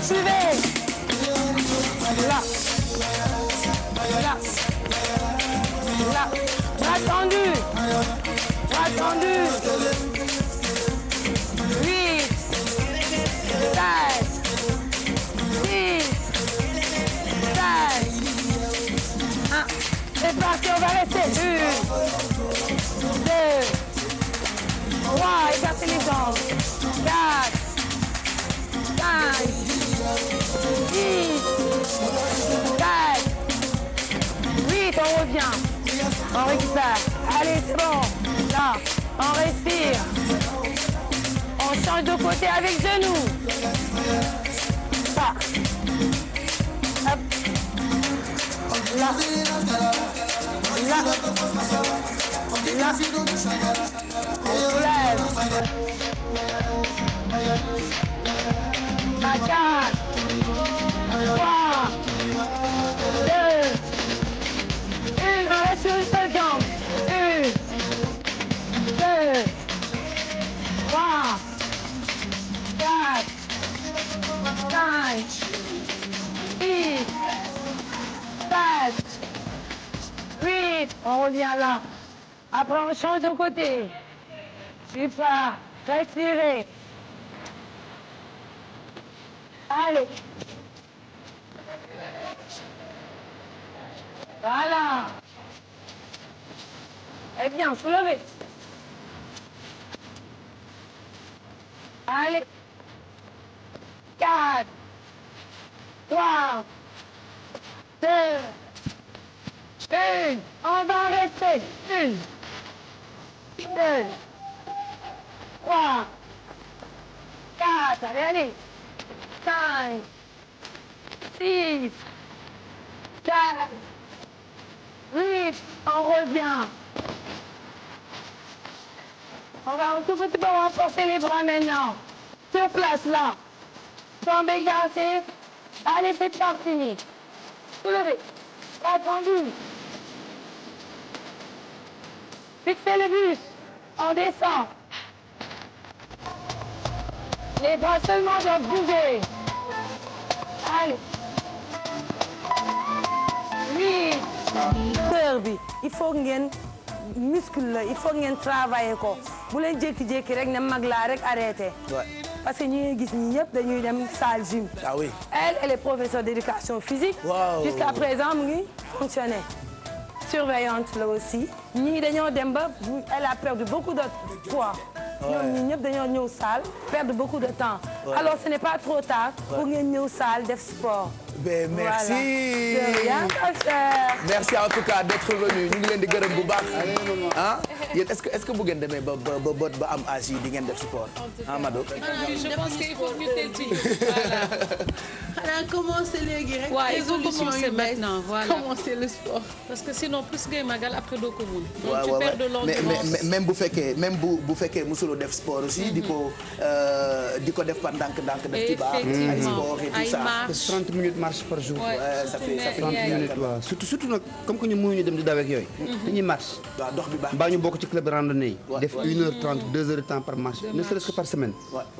Suivez. Là. Là. Là. Bras tendu. 8, 7, 6, 7, 1. C'est parti, on va rester. 1, 2, 3, écartez les jambes. 4, 5, 6, 7, 8, on revient. On récupère. Allez, c'est bon. Là, on respire. On change de côté avec genou. Ça. Hop. Là. Là. Là. On soulève. À 4, 3, 2, 1. On reste sur une seule jambe. 1, 2, 3, 4, 5, 6, 7, 8. On revient là. Après, on change de côté. Super. Respirez. Allez. Voilà. Eh bien, soulevez. Allez. 4, 3, 2, 1. On va rester. 1, 2, 3, 4. Allez. 5, 6, 7, 8. On revient. On va un tout petit peu renforcer les bras maintenant. Sur place, là. Tombez, glacez. Allez, c'est parti. Soulevez. Attendu. Fixez le bus. On descend. Les bras seulement doivent bouger. Allez. 8. Peur bi il faut ngeen muscle la il faut ngeen travailler ko bu leen jékki-jékki rek ne mag laa rek arrêté. Parce que ñi gis ñi ñëpp dañuy dem salle gym. Ah oui. Elle est professeure d'éducation physique. Wow. Jusqu'à présent mu ngi fonctionner. Surveillante là aussi. ñii dañoo dem ba elle a perdu beaucoup de poids. ñoom ñii ñëpp dañoo ñëw salle perdre beaucoup de temps. Alors ce n'est pas trop tard pour ngeen ñëw salle def sport. Ben merci. Voilà. Merci en tout cas d'être venu ñu ngi leen di gërëm bu baax. ah yéen est-ce que bu ngeen demee ba am âge yi di ngeen def sport ah Mado. Je pense qu'il faut ñu teel ci. xanaa commencer léegi rek. waaw il faut commencer maintenant voilà. Commencer le sport. parce que sinon plus ngay magal après doo ko mun. donc waaw tu perds de l'endurance. mais même bu fekkee musuloo def sport aussi di ko def par ndànk-ndànk def ci baax. ay sport et tout ça. marche 30 minutes marche par jour. Ouais, ça fait 30 minutes waaw surtout nag comme que ñu mënuñu dem di daw ak yooyu. dañuy marche. waaw dox bi baax. mbaa ñu bokk ci club randonnée yi. def 1h30 2h de temps par marche. ne serait-ce que par semaine.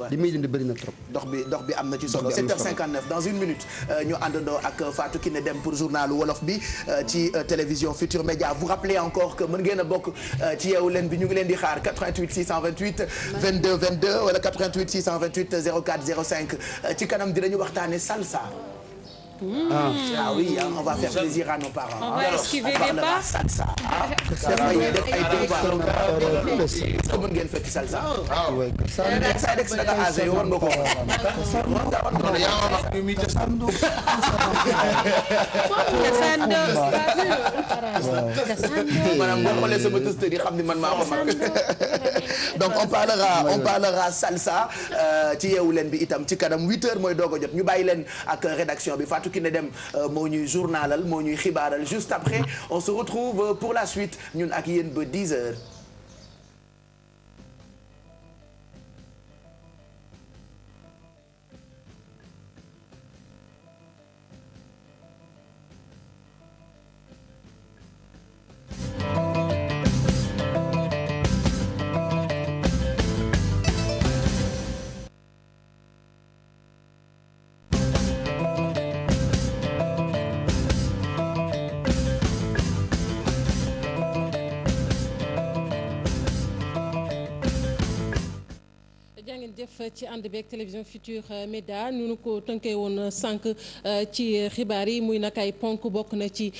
li muy dindi bëri na trop. dox bi am na ci solo 7h59 dans une minute ñu àndandoo ak Fatou Kiné Deme pour journalu wolof bi ci télévision Futur Média vous rappelez encore que mën ngeen a bokk ci yeewu leen bi ñu ngi leen di xaar 88 628 22 22 wala 88 628 04 05 ci kanam dinañu waxtaane salsa. Ah oui, on va faire plaisir à nos parents. On va esquiver les pas. Salsa. def ay devoir. Est-ce que mën ngeen fekk salsa. ah oui. sa dex naka âgé war nga ko. maanaam boo xoolee sama tëstër yi xam ni man maa ko mag. donc on parlera salsa ci yeewu leen bi itam ci kanam 8h mooy doog a jot ñu bàyyi leen ak rédaction bi Fatou Kiné Deme moo ñuy journalal moo ñuy xibaaral juste après on se retrouve pour la suite ñun ak yéen ba 10h. jàngeen jëf ci ànd beeg télévision Futur Média ñu ko tënkee woon sànq ci xibaar yi muy nag ay ponk bokk na ci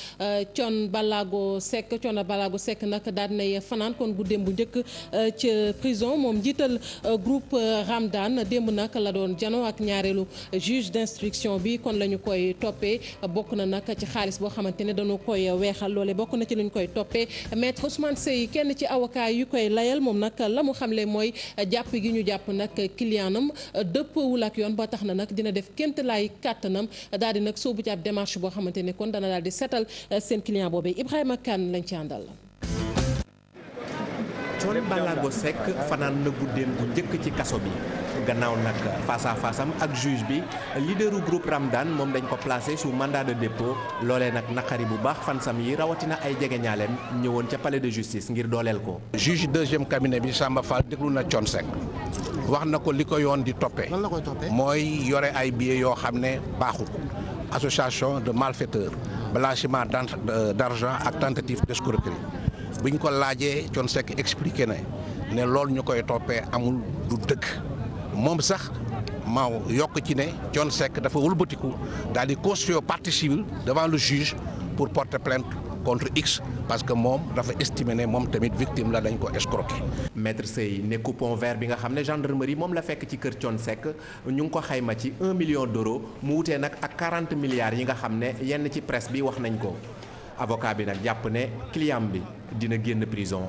Thione Ballago Seck nag daal dinay fanaan kon bu démb bu njëkk ci prison moom njiital groupe Ramdan démb nag la doon jano ak ñaareelu juge d'instruction bi kon la ñu koy toppee bokk na nag ci xaalis boo xamante ne dañu koy weexal loole bokk na ci lu ñu koy toppee maître Ousmane Seye kenn ci avocat yu koy layal moom nag la mu xamle mooy jàpp gi ñu jàpp nag clientam dëppwul ak yoon ba tax na nag dina def kémt laay kàttanam daal di nag soobu ci ab démarche boo xamante ne kon dana daal di seetal seen client boobee Ibrahima Kane lañ ci àndal. Thione Ballago Seck fanaan na guddeem bu njëkk ci kaso bi gannaaw nag face à face am ak juge bi leaderu groupe Ramdan moom dañ ko placé sous mandat de dépôt loolee nag naqari bu baax fansam yi rawatina ay jegeñaaleem ñëwoon ca palais de justice ngir dooleel ko. juge deuxième cabinet bi Samba Fall déglu na Thione Seck wax na ko li ko yoon di toppee. lan la koy toppee mooy yore ay billets yoo xam ne baaxul association de malfaiteurs blanchiment d'argent ak tentative d'escroquerie buñ ko laajee Thione Seck expliqué na ne loolu ñu koy toppee amul du dëgg moom sax ma yokk ci ne Thione Seck dafa wëlbatiku daal di constituer partie civile devant le juge pour porter plainte contre X parce que moom dafa estimer ne moom tamit victime la dañ ko escroquer. Maître Sey ne coupon vert bi nga xam ne gendarmerie moom la fekk ci kër Thione Seck ñu ngi ko xayma ci 1 million d'euros mu wutee nag ak 40 milliards yi nga xam ne yenn ci presse bi wax nañ ko avocat bi nag jàpp ne client bi dina génn prison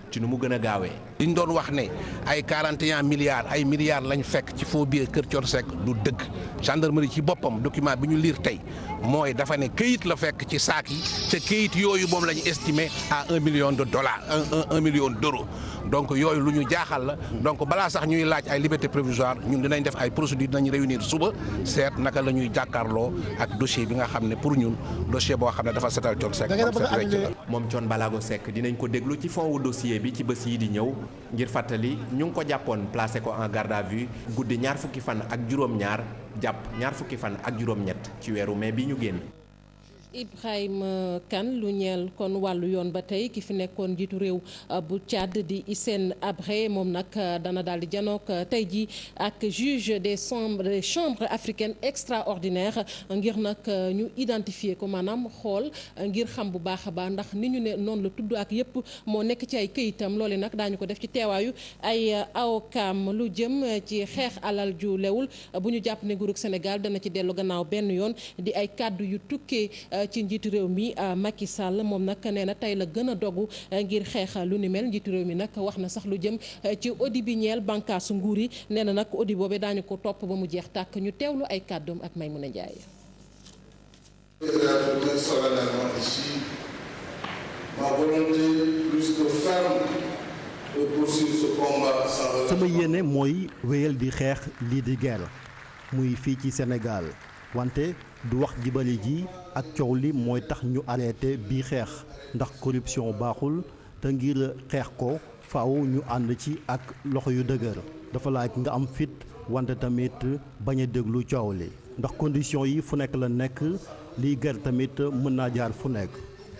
ci nu mu gën a gaawee. li ñu doon wax ne ay 41 milliards ay milliards lañ fekk ci faux billet kër Thione Seck du dëgg gendarmerie ci boppam document bi ñu lire tey mooy dafa ne këyit la fekk ci saak yi te këyit yooyu moom la ñu estimé à 1 million de dollars 1 million d'euros donc yooyu lu ñu jaaxal la donc balaa sax ñuy laaj ay liberté provisoire ñun dinañ def ay procédures dinañ réunir suba seet naka la ñuy jàkkaarloo ak dossier bi nga xam ne pour ñun dossier boo xam ne dafa setal Thione Seck moom Thione Ballago Seck dinañ ko déglu ci fond wu dossier bi ci bés yi di ñëw ngir fàttali ñu ngi ko jàppoon placé ko en garde à vue guddi ñaar fukki fan ak juróom-ñaar jàpp ñaar fukki fan ak juróom-ñett ci weeru mai bi ñu génn. Ibrahima Kane lu ñeel kon wàllu yoon ba tey ki fi nekkoon njiitu réew bu Tchad di Hissène Habré moom nag dana daal di janook tey ji ak juge des chambres africaines extraordinaires ngir nag ñu identifier ko maanaam xool ngir xam bu baax a baax ndax ni ñu ne noonu la tudd ak yépp moo nekk ci ay këyitam loole nag daañu ko def ci teewaayu ay awkaam lu jëm ci xeex alal ju lewul bu ñu jàpp ne nguurug Sénégal dana ci dellu gannaaw benn yoon di ay kàddu yu tukkee ci njiitu réew mi Macky Sall moom nag nee na tey la gën a dogu ngir xeex lu ni mel njiitu réew mi nag wax na sax lu jëm ci audit bi ñeel bànqaasu nguur yi nee na nag audit boobee daañu ko topp ba mu jeex tàkk ñu teewlu ay kàddoom ak Maymouna Ndiaye. sama yéene mooy wéyal di xeex lii di guerre muy fii ci Sénégal wante du wax jibali ji ak coow li mooy tax ñu arrêté bii xeex ndax corruption baaxul te ngir xeex ko faaw ñu ànd ci ak loxo yu dëgër dafa laaj nga am fit wante tamit bañ a déglu coow li ndax condition yi fu nekk la nekk liy ger tamit mën naa jaar fu nekk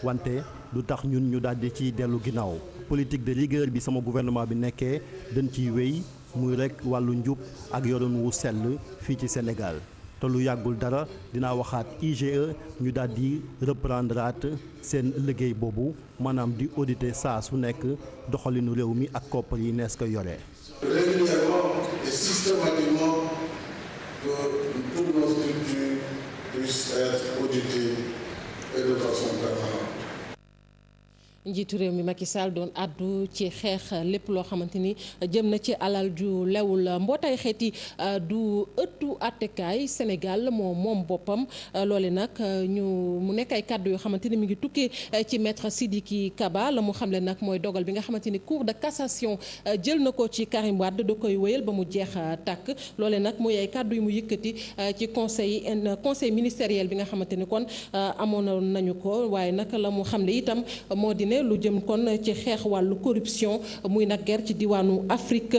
wante du tax ñun ñu daldi ci dellu ginnaaw politique de rigueur bi sama gouvernement bi nekkee dañ ciy wéy muy rekk wàllu njub ak yorin wu sell fii ci Sénégal te lu yàggul dara dinaa waxaat IGE ñu daldi reprendraat seen liggéey boobu maanaam di auditer saa su nekk doxalinu réew mi ak koppar yi nees ko yore. Régulièrement et systématiquement que toutes nos structures puissent être auditées et de façon permanente. njiitu réew mi Macky Sall doon àddu ci xeex lépp loo xamante ni jëm na ci alal ju lewul mbootaay xeeti du ëttu àttekaay Sénégal moom boppam loole nag mu nekk ay kàddu yoo xamante ni mi ngi tukkee ci maître Sidiki Kaba la mu xamle nag mooy dogal bi nga xamante ni cour de cassation jël na ko ci Karim Wade da koy wéyal ba mu jeex tàkk loole nag muy ay kàddu yu mu yëkkati ci conseil ministériel bi nga xamante ni kon amoon nañu ko waaye nag la mu xamle itam moo di lu jëm kon ci xeex wàllu corruption muy nag guerre ci diwaanu Afrique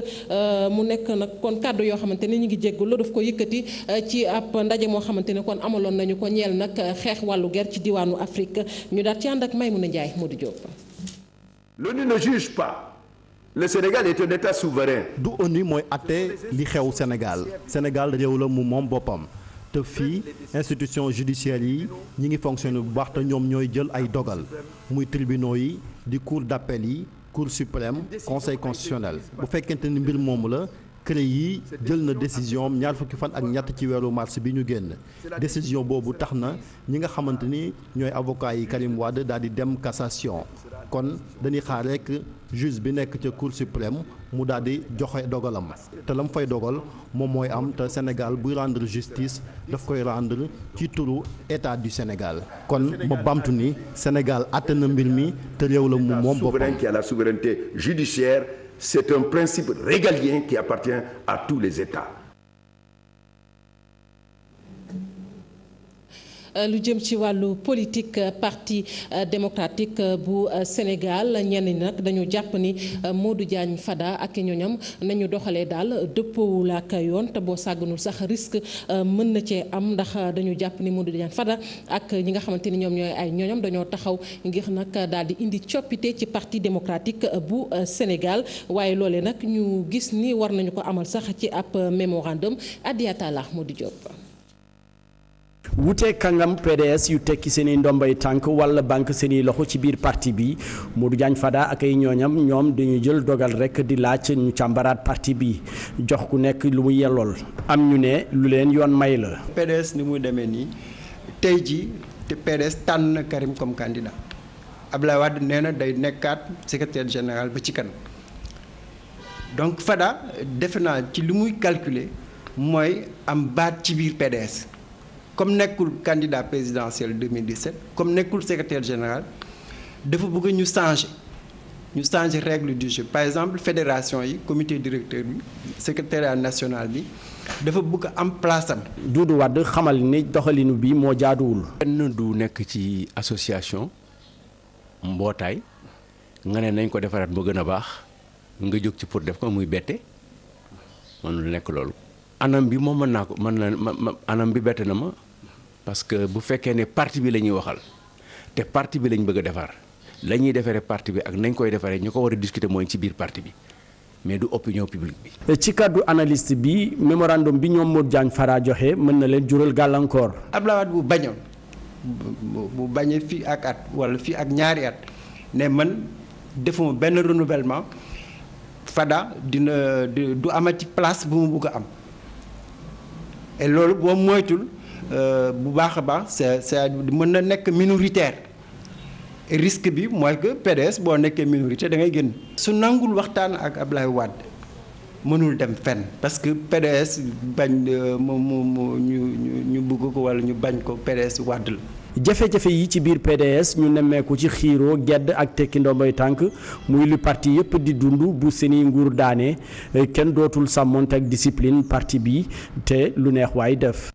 mu nekk nag kon kàddu yoo xamante ni ñu ngi jéggul daf ko yëkkati ci ab ndaje moo xamante ne kon amaloon nañu ko ñeel nag xeex wàllu guerre ci diwaanu Afrique ñu daal ci ànd ak Maymouna Ndiaye Modou Diop. L'ONU ne juge pas. Le Sénégal est un État souverain. du ONU mooy àtte li xew Sénégal réew la mu moom boppam. te fii institution judiciaire yi ñi ngi fonctionner bu baax te ñoom ñooy jël ay dogal muy tribunaux yi di cour d'appel yi cour suprême conseil constitutionnel bu fekkente ni mbir moomu la CREI yi jël na décision am ñaar fukki fan ak ñett ci weeru mars bi ñu génn décision boobu tax na ñi nga xamante ni ñooy avocat yi Karim Wade daal di dem cassation kon dañuy xaar rek juge bi nekk ca cour suprême mu daal di joxe dogalam te la mu fay dogal moom mooy am te Sénégal buy rendre justice daf koy rendre ci turu état du Sénégal kon ma bamtu ni Sénégal àtte na mbir mi te réew la mu moom boppam. Souverain qui a la souveraineté judiciaire, c'est un principe régalien qui appartient à tous les États. lu jëm ci wàllu politique parti démocratique bu Sénégal ñenn ñi nag dañu jàpp ni Modou Diagne Fada ak ñoñam nañu doxalee daal dëppoowul ak yoon te boo sàgganul sax risque mën na cee am ndax dañu jàpp ni Modou Diagne Fada ak ñi nga xamante ni ñoom ñooy ay ñoñam dañoo taxaw ngir nag daal di indi coppite ci parti démocratique bu Sénégal waaye loolee nag ñu gis ni war nañu ko amal sax ci ab mémorandum Adiatala Modou Diop. wute kàngam PDS yu tekki seen i ndombay tànk wala banque seen i loxo ci biir parti bi Modou Diagne Fada ak ay ñooñam ñoom dañu jël dogal rek di laaj ñu càmbaraat parti bi jox ku nekk lu mu yellool am ñu ne lu leen yoon may la. PDS ni muy demee nii tey ji te PDS tànn na Karim comme candidat Abdoulaye Wade nee na day nekkaat secrétaire général ba ci kan donc Fada defe naa ci li muy calculer mooy am baat ci biir PDS. comme nekkul candidat présidentiel 2017 comme nekkul secrétaire général dafa bëgg ñu changer règle du jeu par exemple fédération yi comité directeur bi secrétariat national bi dafa bëgg am place am. Doudou Wade xamal ni doxalinu bi moo jaaduwul. kenn du nekk ci association mbootaay nga ne nañ ko defaraat ba gën a baax nga jóg ci pour def ko muy bette mënul nekk loolu. anam bi moom mën naa ko anam bi bett na ma parce que bu fekkee ne parti bi la ñuy waxal te parti bi lañ bëgg a defar la ñuy defaree parti bi ak nañ koy defaree ñu ko war a discuter mooy ci biir parti bi mais du opinion publique bi. ci kaddu analyste bi mémorandum bi ñoom Modou Diagne Fada joxe mën na leen jural gàllankoor. Abdoulaye Wade bu bañoon bu bañee fii ak at wala fii ak ñaari at ne man defuma benn renouvellement Fada du amati place bu mu bugg a am. et loolu boo moytul bu baax a baax c'est mën na nekk minoritaire et risque bi mooy que PDS boo nekkee minorité da ngay génn. su nangul waxtaan ak Ablaye Wade mënul dem fenn parce que PDS bañ ñu bëgg ko wala ñu bañ ko PDS Wade la. jafe-jafe yi ci biir PDS ñu nemmeeku ci xiiroo gedd ak tekki ndombay tànk muy lu parti yëpp di dund bu seeni nguur daane kenn dootul sàmmonte ak discipline parti bi te lu neex waay def.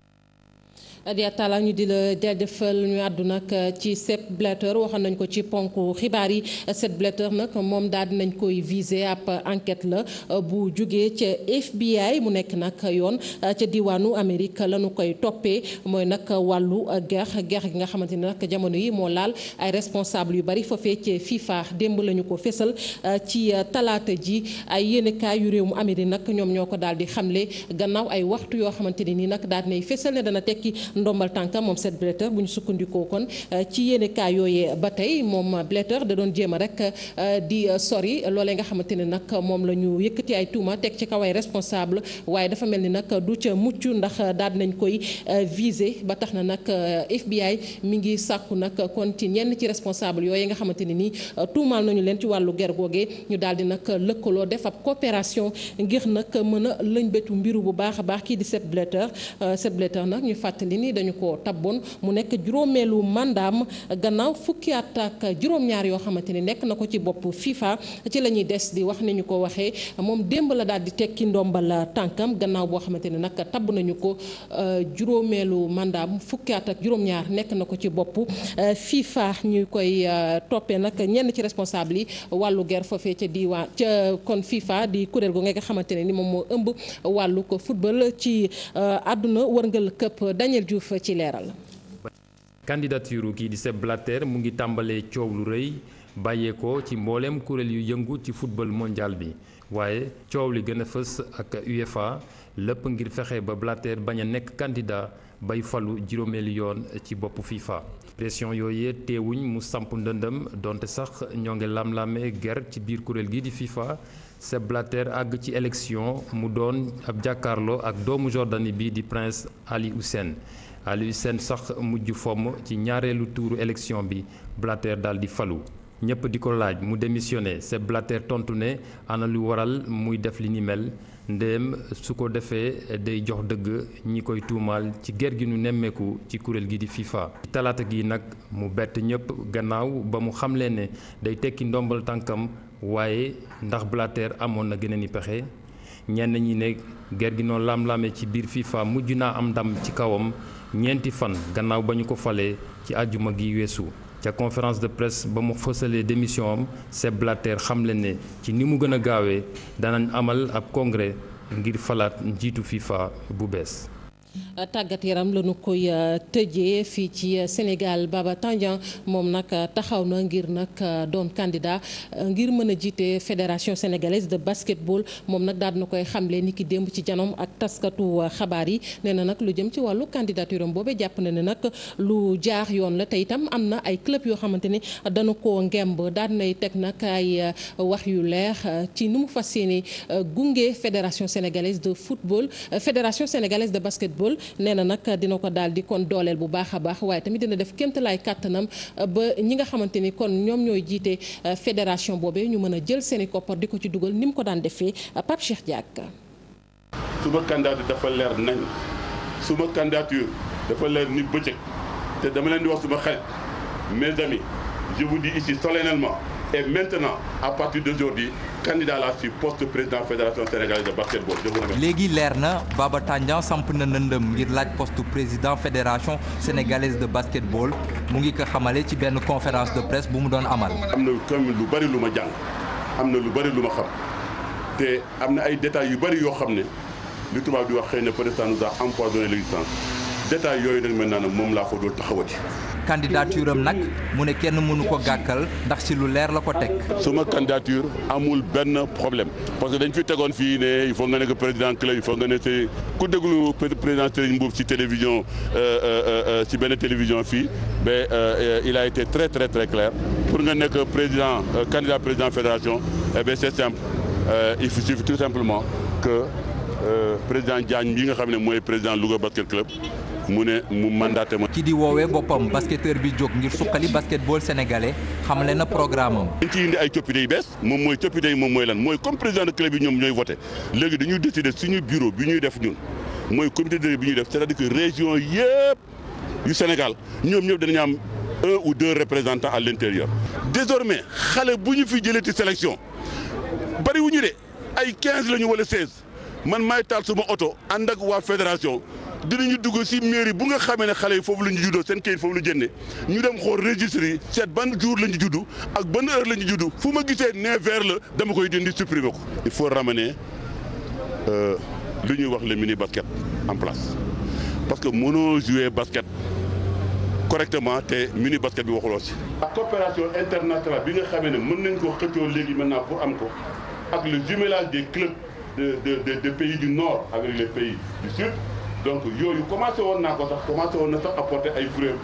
Adia Talla ñu di la jaajëfal ñu àddu nag ci Sepp Blatter waxoon nañ ko ci ponk xibaar yi Sepp Blatter nag moom daal dinañ koy viser ab enquête la bu jugee ca FBI mu nekk nag yoon ca diwaanu Amérique lañu koy toppee mooy nag wàllu guerre gi nga xamante ne nag jamono yi moo laal ay responsable yu bari foofee ci FIFA démb lañu ko fesal ci talaata ji ay yéenekaay yu réew mu Amérique nag ñoom ñoo ko daal di xamle gannaaw ay waxtu yoo xamante ne nii nag daal dinay fesal ne dana tekki ndombal tànkam moom Sepp Blatter bu ñu sukkandikoo kon ci yéenekaay yooyee ba tey moom Blatter da doon jéem a rek di sori loolee nga xamante ne nag moom la ñu yëkkati ay tuuma teg ci kaw ay responsable waaye dafa mel ni nag du ca mucc ndax daal nañ koy viser ba tax na nag FBI mi ngi sàkku nag kon ci ñenn ci responsable yooyu nga xamante ne nii tuumaal nañu leen ci wàllu ger googee ñu daal di nag lëkkaloo def ab coopération ngir nag mën a lëñbetu mbiru bu baax a baax kii di Sepp Blatter nag ñu fàttali ni dañu ko tabboon mu nekk juróomeelu mandaam gannaaw fukki at ak juróom-ñaar yoo xamante ni nekk na ko ci bopp FIFA ci la ñuy des di wax ni ñu ko waxee moom démb la daal di tekki ndombal tànkam gannaaw boo xamante ni nag tabb nañu ko juróomeelu mandaam fukki at ak juróom-ñaar nekk na ko ci bopp FIFA ñu koy toppee nag ñenn ci responsable yi wàllu guerre foofee ca diwaan ca kon FIFA di kuréel gu nga xamante ne ni moom moo ëmb wàllu ko football ci àdduna wërngal këpp Daniel Diouf ci leeral. candidature kii di Sepp Blatter mu ngi tàmbalee coow lu rëy bàyyeekoo ci mbooleem kuréel yu yëngu ci football mondial bi waaye coow li gën a fës ak UEFA lépp ngir fexe ba Blatter bañ a nekk candidat bay falu juróomeelu yoon ci boppu FIFA. pression yooyee teewuñ mu samp ndëndëm donte sax ñoo ngi lam-lame ger ci biir kuréel gi di FIFA. Sepp Blatter àgg ci élection mu doon ab jàkkaarloo ak doomu Jordanie bi di prince Ali Hussein sax mujj fomm ci ñaareelu tuuru élection bi Blatter daal di falu ñëpp di ko laaj mu démissionné Sepp Blatter tontu ne ana lu waral muy def li ni mel ndéem su ko defee day jox dëgg ñi koy tuumaal ci ger gi nu nemmeeku ci kuréel gi di FIFA. talaata gi nag mu bett ñëpp gannaaw ba mu xamle ne day tekki ndombal tànkam waaye ndax Blatter amoon na geneen i pexe ñenn ñi ne Guerguino lam-lame ci biir FIFA mujj naa am ndam ci kawam ñeenti fan gannaaw ba ñu ko falee ci àjjuma gi weesu. ca conférence de presse ba mu fësalee démission am Sepp Blatter xamle ne ci ni mu gën a gaawee danañ amal ab congrès ngir falaat njiitu FIFA bu bees. tàggat yaram la ñu koy tëjee fii ci Sénégal Baba Tandian moom nag taxaw na ngir nag doon candidat ngir mën a jiite fédération sénégalaise de basketball moom nag daal na koy xamle ni ki démb ci janoom ak taskatu xabaar yi nee na nag lu jëm ci wàllu candidature am boobee jàpp na ne nag lu jaar yoon la te itam am na ay club yoo xamante ni dana ko ngemb daal nay teg nag ay wax yu leer ci nu mu fas yéene gunge fédération sénégalaise de football fédération sénégalaise de basketball. nee na nag dina ko daal di kon dooleel bu baax a baax waaye tamit dina def kéemtalaay kàttanam ba ñi nga xamante ni kon ñoom ñooy jiite fédération boobee ñu mën a jël seeni koppar di ko ci dugal ni mu ko daan defee Pape Cheikh Diack. suma candidature dafa leer nañ suma candidature dafa leer ni bëccëg te dama leen di wax suma xarit mes amis je vous dis ici solennellement et maintenant à partir d'aujourd'hui candidat la ci poste président fédération sénégalaise de basketball. léegi leer na Baba Tandian samp na nëndëm ngir laaj poste président fédération sénégalaise de basketball mu ngi ko xamale ci benn conférence de presse bu mu doon amal. am na comme lu bari lu ma jàng am na lu bari lu ma xam te am na ay détails yu bari yoo xam ne li tubaab di wax xëy na peut-être ça nous a empoisonné l'existence détails yooyu nag maintenant nag moom laa fa doon taxawati. candidature am nag mu ne kenn mënu ko gàkkal ndax ci lu leer la ko teg. suma candidature amul benn problème parce que dañ fi tegoon fii ne il faut nga nekk président club il faut nga nekk ku déglu président Serigne Mboup ci télévision ci benn télévision fii mais il a été très très très clair pour nga nekk président candidat président fédération eh bien c'est simple il suffit tout simplement que président Diagne bi nga xam ne mooy président Louga Basket Club mu ne mu mandaté ma. ki di woowee boppam basketteur bi jóg ngir suqali basketball sénégalais xamle na programme am. dañ ci indi ay coppite yu bees moom mooy coppite yi moom mooy lan mooy comme président de club yi ñoom ñooy voté léegi dañuy décider suñu bureau bi ñuy def ñun mooy comité de bi ñuy def c'est-à-dire que région yëpp yu Sénégal ñoom ñëpp danañu am 1 ou 2 représentants à l'intérieur. désormais xale bu ñu fi jëlee ci sélection bari wu ñu de ay 15 la ñu wala 16 man maay taal suma oto ànd ak waa fédération. dinañu dugg ci mairie bu nga xamee ne xale yi foofu la ñu juddoo seen kayit foofu la jëndee ñu dem xool registre yi seet ban jour la ñu juddu ak ban heure la ñu juddu fu ma gisee ne vert la dama koy dindi supprimer ko. il faut ramener lu ñuy wax le mini basket en place parce que mënoo jouer basket correctement te mini basket bi waxuloo ci. la coopération internationale bi nga xamee ne mën nañ ko xëccoo léegi maintenant pour am ko ak le jumelage des clubs de pays du nord avec les pays du sud. donc yooyu commencé woon naa ko sax commencé woon na sax apporter ay preuves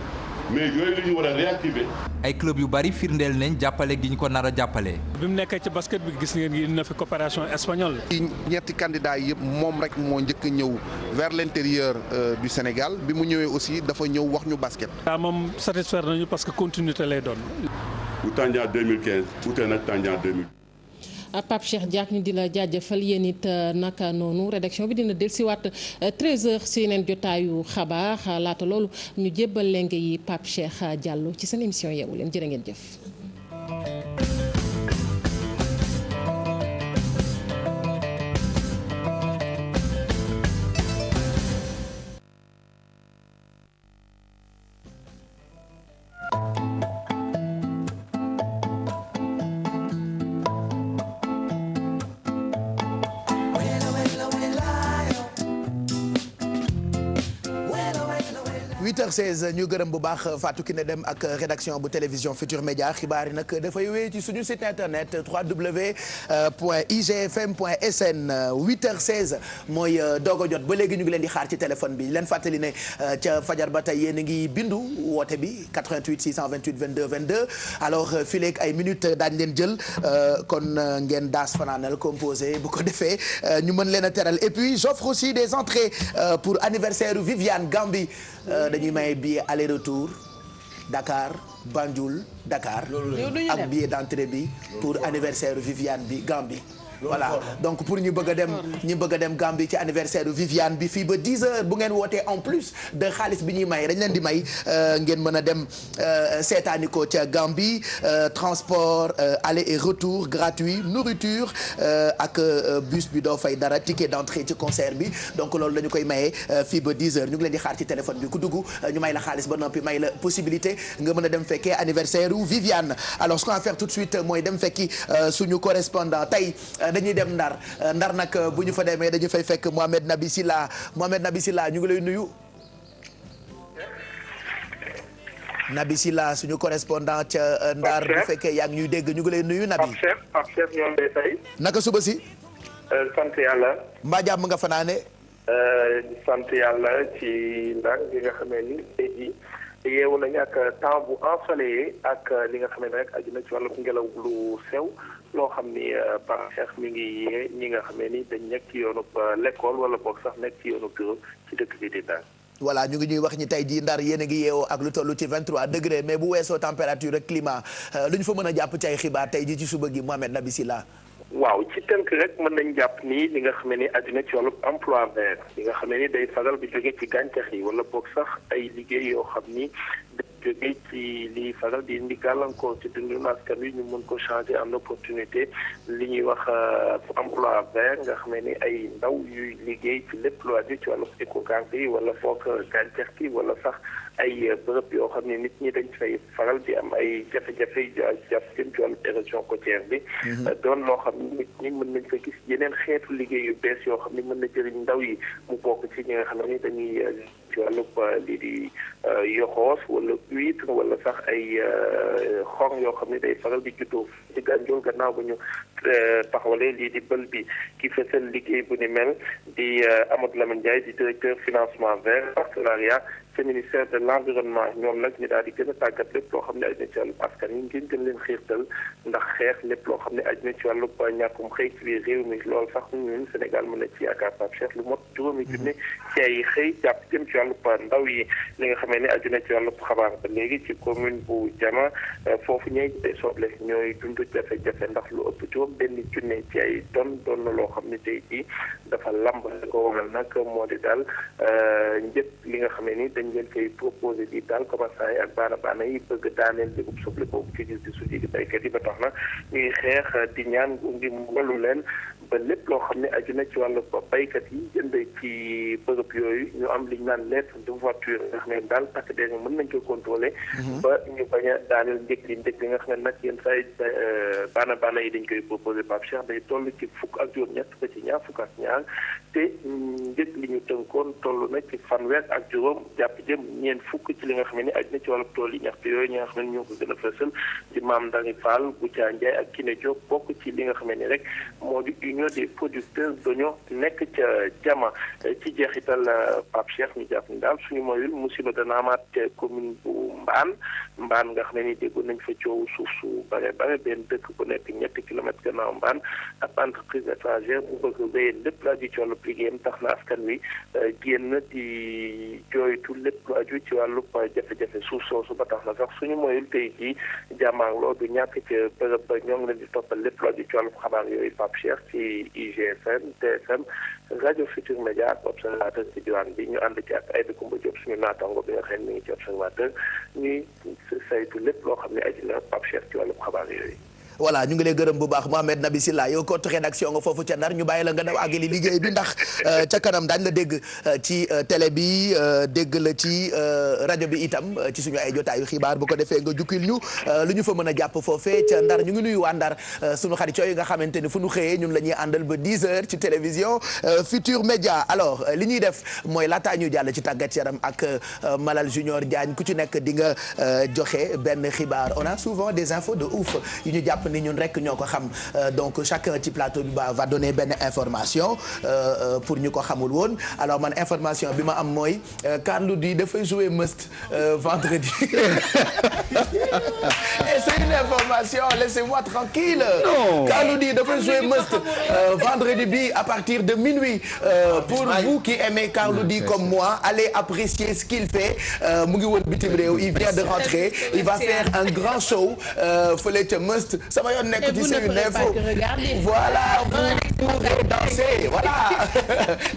mais yooyu la ñu war a réactiver. ay club yu bari firndeel nañ jàppale gi ñu ko nar a jàppale. bi mu nekkee ci basket bi gis ngeen indi na fi coopération espagnole. ñetti candidats yëpp moom rek moo njëkk a ñëw vers l'intérieur du Sénégal bi mu ñëwee aussi dafa ñëw wax ñu basket. waaw moom satisfaire nañu parce que continuité lay doon. bu Tandian 2015 ute nag Tandian 2000. Pape Cheikh Diack ñu di la jaajëfal yéen it naka noonu rédaction bi dina dellusiwaat 13h si yeneen jotaayu xabaar laata loolu ñu jébbal lenge yi Pape Cheikh Diallo ci seen émission Yeewu Leen jërë ngeen jëf. ñu gërëm bu baax Fatou Kiné Deme ak rédaction bu télévision Futur Média xibaar yi nag dafay wéy ci suñu site internet www.igfm.sn 8h16 mooy doog a jot ba léegi ñu ngi leen di xaar ci téléphone bi leen fàttali ne ca fajar ba tey yéen a ngi bindu woote bi 88 628 22 22 alors fileeg ay minutes daañu leen jël kon ngeen daas fanaanal composé bu ko defee ñu mën leen a teral et puis j'offre aussi des entrées pour anniversaire Viviane Gambi dañuy may billet aller-retour Dakar Banjul Dakar ak billet d'entrée bi pour anniversaire Viviane bi Gambie voilà donc pour ñu bëgg a dem Gambie ci anniversaire Viviane bi fii ba 10h bu ngeen wootee en plus de xaalis bi ñuy may dañ leen di may ngeen mën a dem seetaani ko ca Gambie transport aller et retour gratuit nourriture ak bus bi doo fay dara ticket d'entrée ci concert bi donc loolu dañu koy maye fii ba 10h ñu ngi leen di xaar ci téléphone bi ku dugg ñu may la xaalis ba noppi may la possibilité nga mën a dem fekkee anniversaire u Viviane. Alors ce qu'on va faire tout de suite mooy dem fekki suñu correspondant tey dañuy dem Ndar nag bu ñu fa demee dañu fay fekk Mohamed Nabi Silla ñu ngi lay nuyu. Nabi Silla suñu correspondant ca Ndar bu fekkee yaa ngi ñuy dégg ñu ngi lay nuyu Nabi. Pape Cheikh ñoom day tey. naka suba si. sant yàlla. mbaa jàmm nga fanaane. sant yàlla ci Ndar gi nga xamee ni tey jii yeewu nañu ak temps bu ensoleillé ak li nga xamee ne rek aju na ci wàllu ngelaw lu sew loo xam ni Pape Cheikh mi ngi yee ñi nga xamee ni dañ nekk ci yoonu l'école wala boog sax nekk ci yoonu bureau ci dëkk bi di Ndar. voilà ñu ngi ñuy wax ñi tey jii Ndar yéen a ngi yeewoo ak lu toll ci 23 degré mais bu weesoo température ak climat lu ñu fa mën a jàpp ci ay xibaar tey jii ci suba gi Mohamed Nabi Silla. waaw ci tënk rek mën nañ jàpp ni li nga xamee ni àddina ci wàllu emploi vert li nga xamee ni day faral di jóge ci gàncax yi wala boog sax ay liggéey yoo xam ni day jóge ci li faral di indi gàllankoor ci dundu askan wi ñu mën ko changer en opportunité li ñuy wax emploi vert nga xamee ni ay ndaw yuy liggéey ci lépp lu aju ci wàllu écographie yi wala foog gàncax gi wala sax ay bërëb yoo xam ne nit ñi dañ fay faral di am ay jafe-jafe jàpp jëm ci wàllu érosion côtière bi doon loo xam ne nit ñi mën nañ fa gis yeneen xeetu liggéey yu bees yoo xam ne mën na jëriñ ndaw yi mu bokk ci ñi nga xam ne dañuy ci wàllub lii di yoxoos wala huître wala sax ay xor yoo xam ne day faral di juddoo ci Gànjool gannaaw ba ñu taxawalee lii di bël bi ki fësal liggéey bu ni mel di Amadou Lamine Ndiaye di directeur financement vert partenariat ci ministère de l'environnement ñoom nag ñu daal di gën a tàggat lépp loo xam ne aju na ci wàllu askan yi ngeen gën leen xiirtal ndax xeex lépp loo xam ne aju na ci wàllu ñàkkum xëy ci biir réew mi loolu sax ñun Sénégal mën na ci yaakaar Pape Cheikh lu mot juróomi junne ci ay xëy jàpp jëm ci wàllu ndaw yi li nga xamee ne aju na ci wàllu xabaar ba léegi ci commune bu Jama foofu ñooy day soble ñooy dund jafe-jafe ndax lu ëpp juróom benn junne ci ay doon na loo xam ne tey jii dafa lamb ko waral nag moo di daal njëkk li nga xamee ni dañ leen koy proposé di daal commerçant yi ak baana yi bëgg daaneel dégub soble boobu ci gis di su di baykat yi ba tax na ñuy xeex di ñaan ngi walu leen ba lépp loo xam ne aju na ci wàllu baykat yi jënd ci bërëb yooyu ñu am li ñu naan lettre de voiture nga xam ne daal takk der mën nañ ko contrôler ba ñu bañ a daaneel njëkk li nga xam ne nag yenn saa yi baana yi dañ koy proposé Pape Cheikh day toll ci fukk ak juróom-ñett ba ci ñaar fukk ak ñaar te njëkk li ñu tënkoon toll na ci fanweer ak juróom jàpp jëm ñeent fukk ci li nga xam ne aju na ci wàllu tool yi ñaxte yooyu ñi nga xam ne ñoo ko gën a fësal di Maam Ndari Fall Boutia Ndiaye ak Kiné Diop bokk ci li nga xam ne rek moo di union des producteurs d'oignons nekk ca Jama ci jeexital Pape Cheikh ñu jàpp ni daal suñu moyul musiba dana amaat commune bu Mbaan nga xam ne ni déggoon nañ fa coow suuf su bare benn dëkk bu nekk ñetti kilomètres gannaaw Mbaan ab entreprise étrangère bu bëgg wéyee lépp laa ji ci wàllu liggéeyam tax na askan wi génn di jooytu lépp lu aju ci wàllu jafe-jafe suuf soosu ba tax na sax suñu moyul tey jii jàmmaarloo du ñàkk ca bërëb ba ñoo ngi leen di toppal lépp lu aju ci wàllu xabaar yooyu Pape Cheikh ci IGFM TFM rajo Futur Média ak observateur ci diwaan bi ñu ànd ci ak Aïda Koumba Diop suñu naataango bi nga xam ne mi ngi ci observateur ñuy saytu lépp loo xam ne aju na Pape Cheikh ci wàllu xabaar yooyu. voilà ñu ngi lay gërëm bu baax Mohamed Nabi Silla yow ko rédaction nga foofu ca Ndar ñu bàyyi la nga daw àggali liggéey bi ndax ca kanam daañu la dégg ci télé bi dégg la ci rajo bi itam ci suñu ay jotaayu xibaar bu ko defee nga jukkil ñu lu ñu fa mën a jàpp foofee ca Ndar ñu ngi nuyu waa Ndar suñu xarit yooyu nga xamante ni fu ñu xëyee ñun la ñuy àndal ba 10h ci télévision Futur Média alors li ñuy def mooy laataa ñu jàll ci tàggat yaram ak Malal Junior Diagne ku ci nekk di nga joxe benn xibaar on a souvent des infos de ouf yu ñu jàpp ni ñun rek ñoo ko xam donc chacun ci plateau bi va donner benn information pour ñu ko xamul woon alors man information bi ma am mooy Carlou D dafay jouer Must vendredi et c'est une information laissez-moi tranquille Carlou D dafay jouer Must vendredi bi à partir de minuit pour vous qui aimez Carlou D comme moi allez apprécier ce qu'il fait mu ngi woon bitim réew il vient de rentrer il va faire un grand show fële ca Must sama yoon nekk ci c'est une info. Regardez. Voilà, vous pouvez danser, voilà.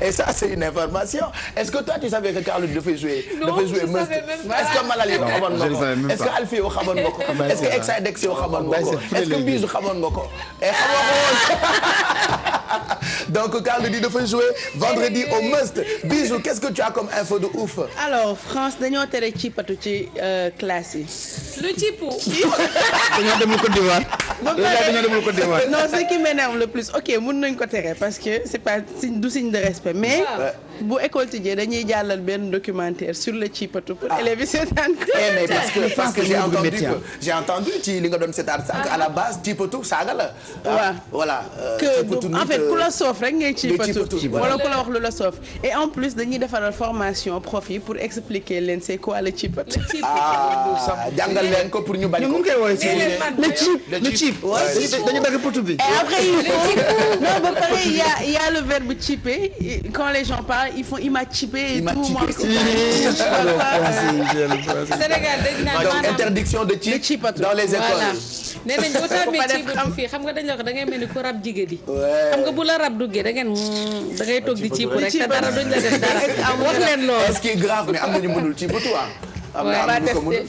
Et ça c'est une information. Est-ce que toi tu savais que Carlou dafay jouer Must? Est-ce que Malal yow xamoon nga ko? Est-ce que Alfie yow xamoon nga ko? Est-ce que Exidex yow xamoon nga ko? Est-ce que Bijou xamoon nga ko? Et xamoo ko woon. Donc Carlou di dafay jouer vendredi au Must. Bijou, qu'est-ce que tu as comme info de ouf? Alors France dañoo tere ciipatu ci classe yi. lu ciipu. dañoo demul Côte d'Ivoire. dañoo demul Côte d'Ivoire. Non, ce qui m'énerve le plus, ok mën nañ ko tere parce que c'est pas du signe de respect mais bu école tijjee dañuy jàllal benn documentaire sur le ciipatu pour élèves yi seetaan ko. Mais parce que j'ai entendu ci li nga doon seetaan sànq à la base ciipatu saaga la. waaw voilà. que en fait ku la soof rek ngay ciipatu wala ku la wax lu la soof et en plus dañuy defaral formation prof yi pour expliquer leen c'est quoi le ciipatu. jàngal leen ko pour ñu bañ ko. le cheap dañu dagg potu bi. Et après non ba pare il y a le verbe chipper quand les gens parlent il m'a chippé et tout moi Sénégal dañ naan donc interdiction de cheap dans les écoles. nee nañ boo tàmmee ciipatu fii xam nga dañ la wax da ngay mel ni ku rab jigéen di. xam nga bu la rab duggee da ngay toog di ciipu rek te dara duñ la def dara. wax leen loolu. Ce qui est grave mais am na ñu mënul ciipatu am na ñu ko mënul.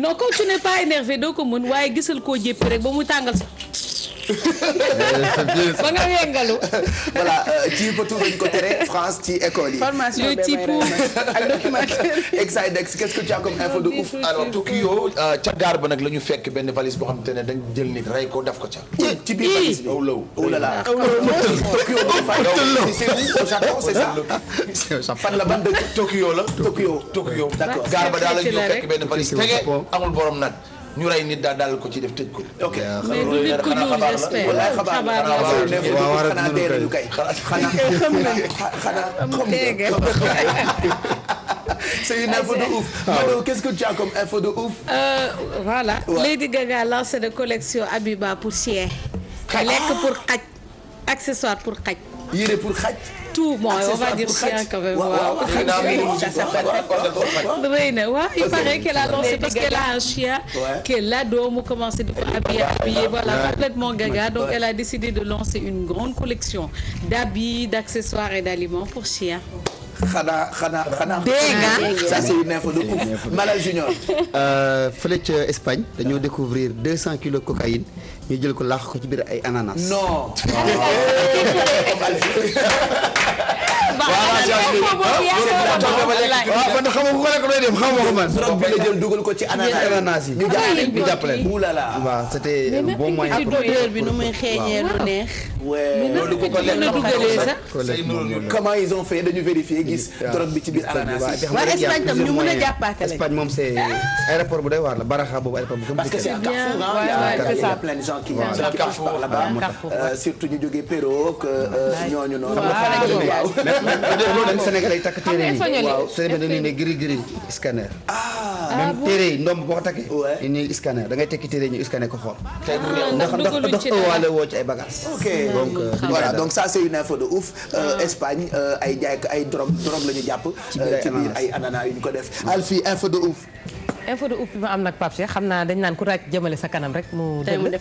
non comme tu n'es pas énervé doo ko mën waaye gisal koo jéppi rek ba mu tàngal sa. ba nga yengalu. Voilà ciipatu dañ ko tere France ci école yi. formation ak documentaire. Exidex, qu'est-ce que tu as comme info de ouf? Alors Tokyo ca gaar ba nag la ñu fekk benn valise boo xam te ne dañ jël nit rey ko def ko ca. ci biir valise bi. oh là là. Tokyo c'est où au Japon c'est ça? fan la ban dëkk? Tokyo la. Tokyo. D'accord. gaar ba daal la ñu fekk benn valise tege amul borom nag. ñu rey nit daal ko ci def tëj ko. ok mais du nit ku ñuul j'espère. xabaar xanaa dee nañu kay. C'est une info de ouf. Mado, qu'est-ce que tu as comme info de ouf? Voilà. Lady Gaga lance de collection Habiba pour chien. Lekk pour xaj. Accessoire pour xaj. Yére pour xaj. Tout bon, on va dire chien quand même. Waaw. Ça s'appelle Reine. Waaw, il paraît qu'elle a lancé parce qu'elle a un chien qu'elle adore, mu commencé di ko habiller, voilà, complètement gaga. Donc elle a décidé de lancer une grande collection d'habits, d'accessoires et d'aliments pour chien. xanaa. Ça c'est une info de ouf. Malal Junior. Fële ca Espagne dañoo découvrir 200 kilos de cocaïne ñu jël ko laax ko ci biir ay ananas. Non. drogue bi la jël dugal ko ci ananas yi. ñu jàppale. oulala. waaw c'était un bon moyen. mais odeur bi nu muy xeeñee lu neex. loolu ko comment ils ont fait dañu vérifier gis drogue bi ci biir ananas yi. waaw Espagne tam ñu mën a jàppaatale. Espagne moom c'est aéroport bu doy waar la Baraja boobu aéroport bu. parce que c'est un carrefour il y a plein de gens qui passent par là-bas surtout ñu jógee Pérou que ñooñu noonu. waaw même Sénégal ay takk téere yi. waaw Sénégal dañuy ne giri scanner. même téere yi ndomb boo ko takkee. ñu ne scanner da ngay tekki téere ñu scanner ko xool. ndax ëwaale woo ci ay bagages. ok donc voilà donc ça c'est une info de ouf. Espagne ay jaay ay drogue la ñu jàpp. ci biir ay ananas yu ñu ko def. Alfie info de ouf. info de ouf bi ma am nag Pape Cheikh xam naa dañ naan ku ràcc jëmale sa kanam rek mu dëgg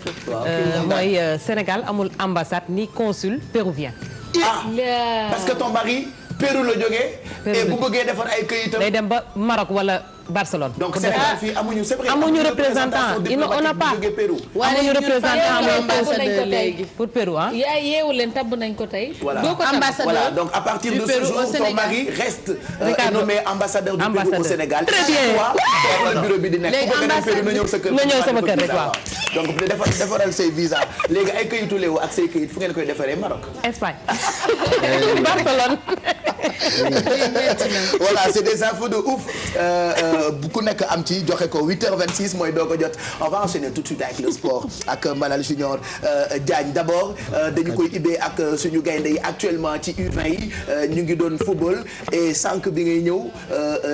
mooy Sénégal amul ambassade ni consul péruvien. Parce que ton mari Pérou la jógee. et bu bëggee defar ay këyitam. day dem ba Maroc wala Barcelone. donc Sénégal fii amuñu c'est vrai amuñu représentant on n'a pas amuñu représentant léegi pour Pérou ah. yaa yeewu leen tabb nañ ko tey. voilà ambassadeur donc à partir de ce jour ton mari reste nommé ambassadeur du Pérou au Sénégal. très bien waaw bureau bi di nekk ku bëgg a dem Pérou na ñëw sa kër. na ñëw sama kër rek waaw. donc defaral say visa léegi ay këyitu léewu ak say këyit fu ngeen koy defaree Maroc. Espagne. Barcelone. Voilà c'est des infos de ouf. bu ku nekk am ci joxe ko 8h26 mooy doo ko jot on va enchaîner tout de suite avec le sport ak Malal Junior Diagne d'abord dañu koy ibbee ak suñu gaynde yi actuellement ci U20 yi ñu ngi doon football et sànq bi ngay ñëw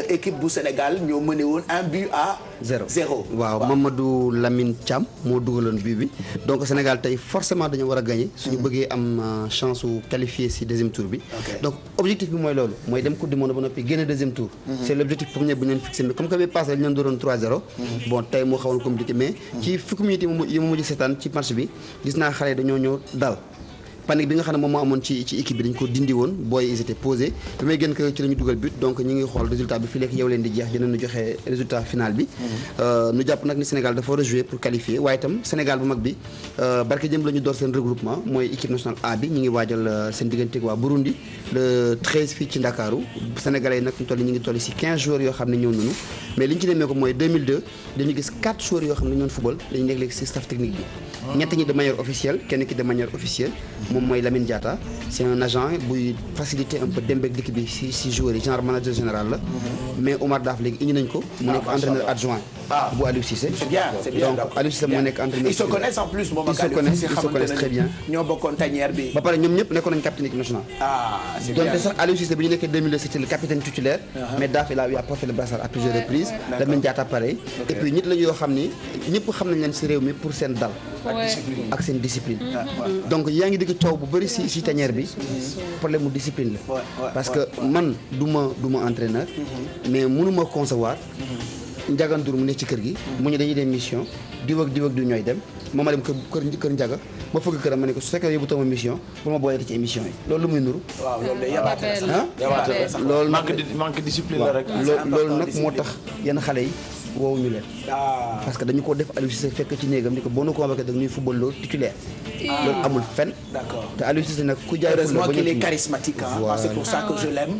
équipe bu Sénégal ñoo mené woon 1-0. waaw Mamadou Lamine Thiam moo dugaloon but bi donc Sénégal tey forcément dañu war a gagner suñu bëggee am chance su qualifier ci deuxième tour bi donc objectif bi mooy loolu mooy dem coupe du monde ba noppi génn deuxième tour. c'est l'objectif premier bu ñu leen fixé mais comme que bi passé ñu leen doon 3-0. bon tey moo xawoon compliqué mais ci fukki minutes yi ma mujj seetaan ci match bi gis naa xale dañoo ñëw dal. panique bi nga xam ne moom moo amoon ci équipe bi dañ ko dindi woon booy ils étaient posés bi may gën ko ci la ñu dugal but donc ñu ngi xool résultat bi fii léegi yow leen di jeex dinañu joxe résultat final bi nu jàpp nag ni Sénégal dafa war a jouer pour qualifier waaye itam Sénégal bu mag bi barke jëm la ñu door seen regroupement mooy équipe nationale A bi ñu ngi waajal seen diggante waa Burundi le 13 fii ci Ndakaaru Sénégalais yi nag ñu ngi toll ci 15 joueurs yoo xam ne ñëw nañu mais li ñu ci demee ko mooy 2002 dañu gis 4 joueurs yoo xam ne ñoon football dañu nekk léegi ci staff technique bi ñett ñi de manière officielle kenn ki de manière officielle moom mooy Lamine Diatta c'est un agent buy faciliter un peu dem beeg dikk bi si joueurs yi genre manager général la mais Omar Daf léegi indi nañ ko mu nekk entraîneur adjoint bu Aliou Cissé c'est bien donc Aliou Cissé moo nekk entraîneur ils se connaissent en plus moom ak Aliou Cissé ils se connaissent très bien ñoo bokkoon tanière bi ba pare ñoom ñëpp nekkoon nañ capitaine équipe nationale c'est bien donte sax Aliou Cissé bi ñu nekkee 2002 c'était le capitaine titulaire mais Daf il a porté le brassard à plusieurs reprises Lamine Diatta pareil et puis nit la yoo xam ni ñëpp xam nañ leen si réew mi pour seen dal ak seen discipline donc yaa ngi dégg coow bu bëri si tanière bi problème mu discipline la parce que man du ma entraîneur mais mënuma concevoir njagandur mu nekk ci kër gi mu ñu dañuy dem mission diw ak diw ñooy dem moom ma dem kër njaga ba fëgg këram ma ne ko su fekkee yóbbu tama mission bu ma boolee ci émission yi loolu lu muy nuru waaw loolu day yabaate loolu manque discipline la rek loolu nag moo tax yenn xale yi woowuñu leen parce que dañu ko def Aliou Cissé fekk ci néegam ni ko boo nu convoqué da ñuy football loolu titulaire loolu amul fenn te Aliou Cissé nag ku jaay heureusement qu'il est charismatique c'est pour ça que je l'aime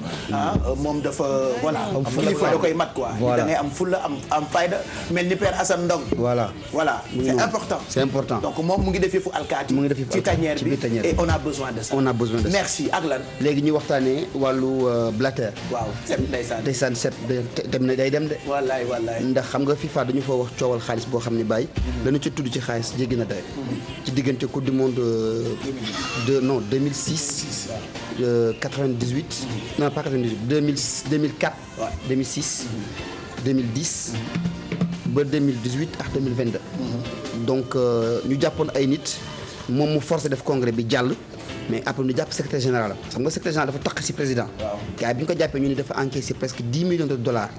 moom dafa voilà kilifa da koy mat quoi da ngay am fulla am fayda mel ni Père Assane Ndong voilà c'est important donc moom mu ngi def yëfu alkaati ci tanière bi et on a besoin de ça merci ak lan léegi ñu waxtaanee wàllu Blatter waaw ndeysaan set dem na day dem de wallaay ndax xam nga FIFA dañu fa wax coowal xaalis boo xam ne bàyyi dañu ci tudd ci xaalis jéggi na day ci diggante coupe du monde 2006 98 non pas 98 2004 2006 2010 ba 2018 ak 2022 donc ñu jàppoon ay nit moom mu forcé def congrès bi jàll mais après ñu jàpp secrétaire général xam nga secrétaire général dafa taq ci président gars bi ñu ko jàppee ñu ni dafa encaissé presque 10 millions de dollars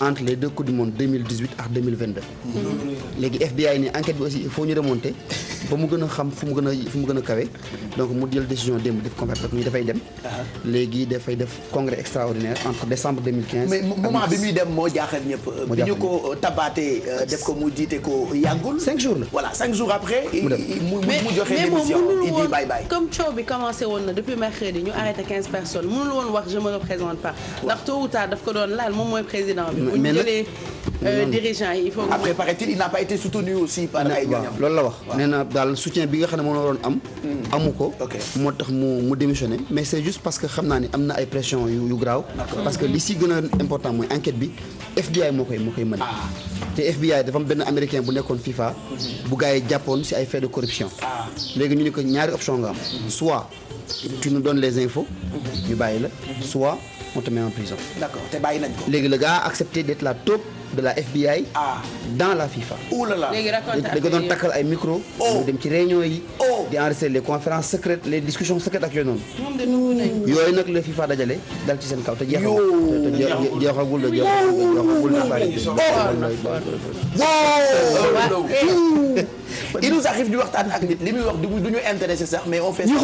entre les deux coupes du monde 2018 ak 2022 léegi FBI ni enquête bi aussi il faut ñu remonter ba mu gën a xam fu mu gën a kawe donc mu jël décision démb def congrès ñu dafay dem léegi dafay def congrès extraordinaire entre décembre 2015 mais moment bi muy dem moo jaaxal ñëpp bi ñu ko tabaatee def ko mu jiite ko yàggul 5 jours la voilà 5 jours après mu joxe démission il dit bye bye comme coow bi commencé woon na depuis mercredi ñu arrêté 15 personnes mënul woon wax je me représente pas ndax tôt ou tard daf ko doon laal moom mooy président bi bu ñu jëlee dirigeant yi il faut après paraît-il il n'a pas été soutenu aussi par ay ñoñam loolu la wax nee na daal soutien bi nga xam ne moo waroon am amu ko moo tax mu démissionné mais c'est juste parce que xam naa ni am na ay pression yu graaw parce que li si gën a important mooy enquête bi FBI moo koy mën te FBI dafa am benn américain bu nekkoon FIFA bu gars yi jàppoon si ay faits de corruption léegi ñu ne ko ñaari option nga am soit tu nous donnes les infos ñu bàyyi la soit on te met en prison. D'accord te bàyyi nañ ko. léegi le gars a accepté d'être la taupe de la FBI. dans la FIFA. ouh là là léegi raconte da nga doon takkal ay micro. mu dem ci réunion yi. di enregistrer les conférences secrètes les discussions secrètes ak yooyu noonu. moom de nangu nañ. yooyu nag la FIFA dajale dal ci seen kaw te jeexagul il nous arrive di waxtaan ak nit li muy wax du ñu intéressé sax mais on fait ça.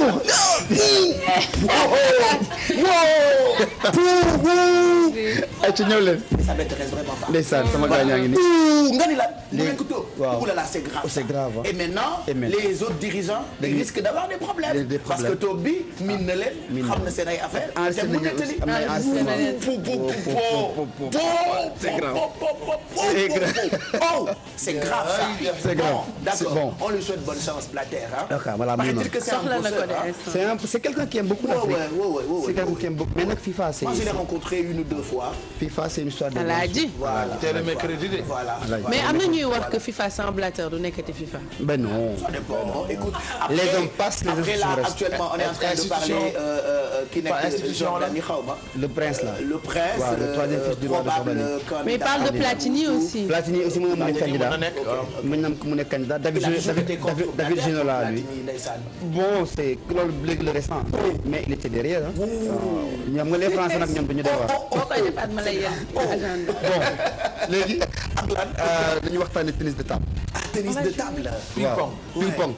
ay ci ñëw leen. ça m'intéresse vraiment pas. ndeysaan sama gars ñaa ngi nii. nga ni la. léegi waaw ouh là là c'est grave. c'est grave. et maintenant les autres dirigeants. ils risquent d'avoir des problèmes. parce que toog bi miin na leen. xam na seen ay affaires. am c'est grave ça. c'est grave. D'accord. On lui souhaite bonne chance, Blatter. C'est quelqu'un qui aime beaucoup l'Afrique. C'est quelqu'un qui aime beaucoup. Mais nag FIFA, c'est. Moi, je l'ai rencontré 1 ou 2 fois. FIFA, c'est une histoire de. Voilà. Teel a mercredi de. Voilà. Mais am na ñuy wax que FIFA sans Blatter du nekkati FIFA. Ben non. Ça dépend. Écoute, les hommes passent, les après là, actuellement, on est en train de parler ki nekk Jordan ni xaw ma. le prince là. le prince. waaw le troisième fils du roi de Jordanie. mais il parle de Platini aussi. Platini aussi mu nekk candidat. mën na mu nekk candidat. David Ginola lui. bon c'est loolu léegi le récent. mais il était derrière ah. ñoom nga les français nag ñoom dañu doon wax. boo koy def at ma lay yéen agenda. bon léegi dañuy waxtaanee tennis de table. tennis de table. waaw ping pong.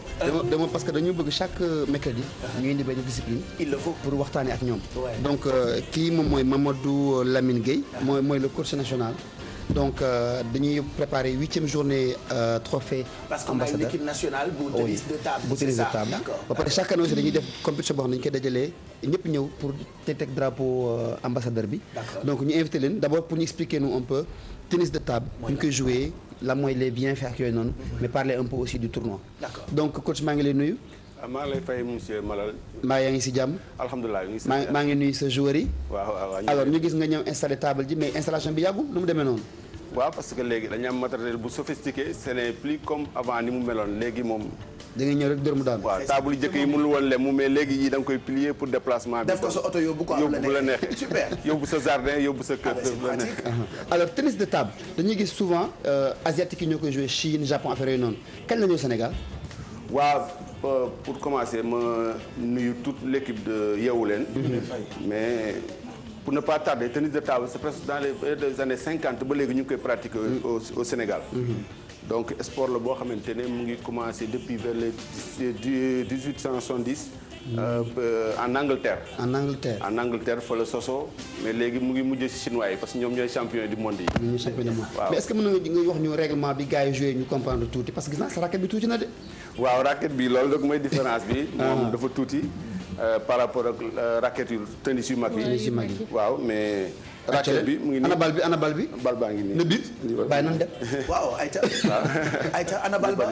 dama parce que dañu bëgg chaque mercredi. ñu indi benn discipline. il le faut pour waxtaanee ak ñoom. donc kii moom mooy Mamadou Lamine Gueye. mooy le coach national. donc dañuy préparer 8e journée trophée ambassadeur. parce qu'on a une équipe nationale bu tennis de table. bu tennis de table ba pare chaque année aussi dañuy def compétition boo xam ne dañu koy dajalee ñëpp ñëw pour teg drapeau ambassadeur bi. donc ñu invité leen d'abord pour ñu expliquer nous un peu tennis de table. ñu koy jouer la mooy les bienfaits ak yooyu noonu. mais parler un peu aussi du tournoi. donc coach maa ngi lay nuyu. maa ngi lay fay monsieur Malal. maa yaa ngi si jàmm. alhamdulilah maa ngi nuyu sa joueurs yi. waaw alors ñu gis nga ñëw installé table ji mais installation bi yàggul nu mu demee noonu. waaw parce que léegi dañu am matériel bu sophistiqué ce n'est plus comme avant ni mu meloon léegi moom. da ngay ñëw rek dóor mu daan. waaw table yu njëkk yi mënul woon lemu mais léegi yi da nga koy plier pour déplacement bi. def ko sa oto yóbbu ko am la neexee super yóbbu sa jardin yóbbu sa kër. alors tennis de table dañuy gis souvent asiatique yi ñoo koy jouer Chine Japon affaire yooyu noonu kañ la ñëw Sénégal. waaw pour commencer ma nuyu toute l'équipe de Yeewu Leen. mais pour ne pas tarder tennis de table c'est presque dans les années 50 ba léegi ñu ngi koy pratiquer au Sénégal. donc sport la boo xamante ne mu ngi commencé depuis vers les 1870. en Angleterre. en Angleterre fa la soso mais léegi mu ngi mujj ci chinois yi parce que ñoom ñooy champion du monde yi. ñooy champion du monde waaw mais est-ce que mën nga wax ñu règlement bi gars yi joué ñu comprendre tuuti parce que gis naa sa raquette bi tuuti na de. waaw raquette bi loolu rek mooy différence bi. moom dafa tuuti. par rapport ak raquette yu tennis yu mag yi. waaw mais. raquette bi mu ngi nii ana bal bi. bal baa ngi nii. ne bit bàyyi nañ dem. waaw ayca ana bal ba.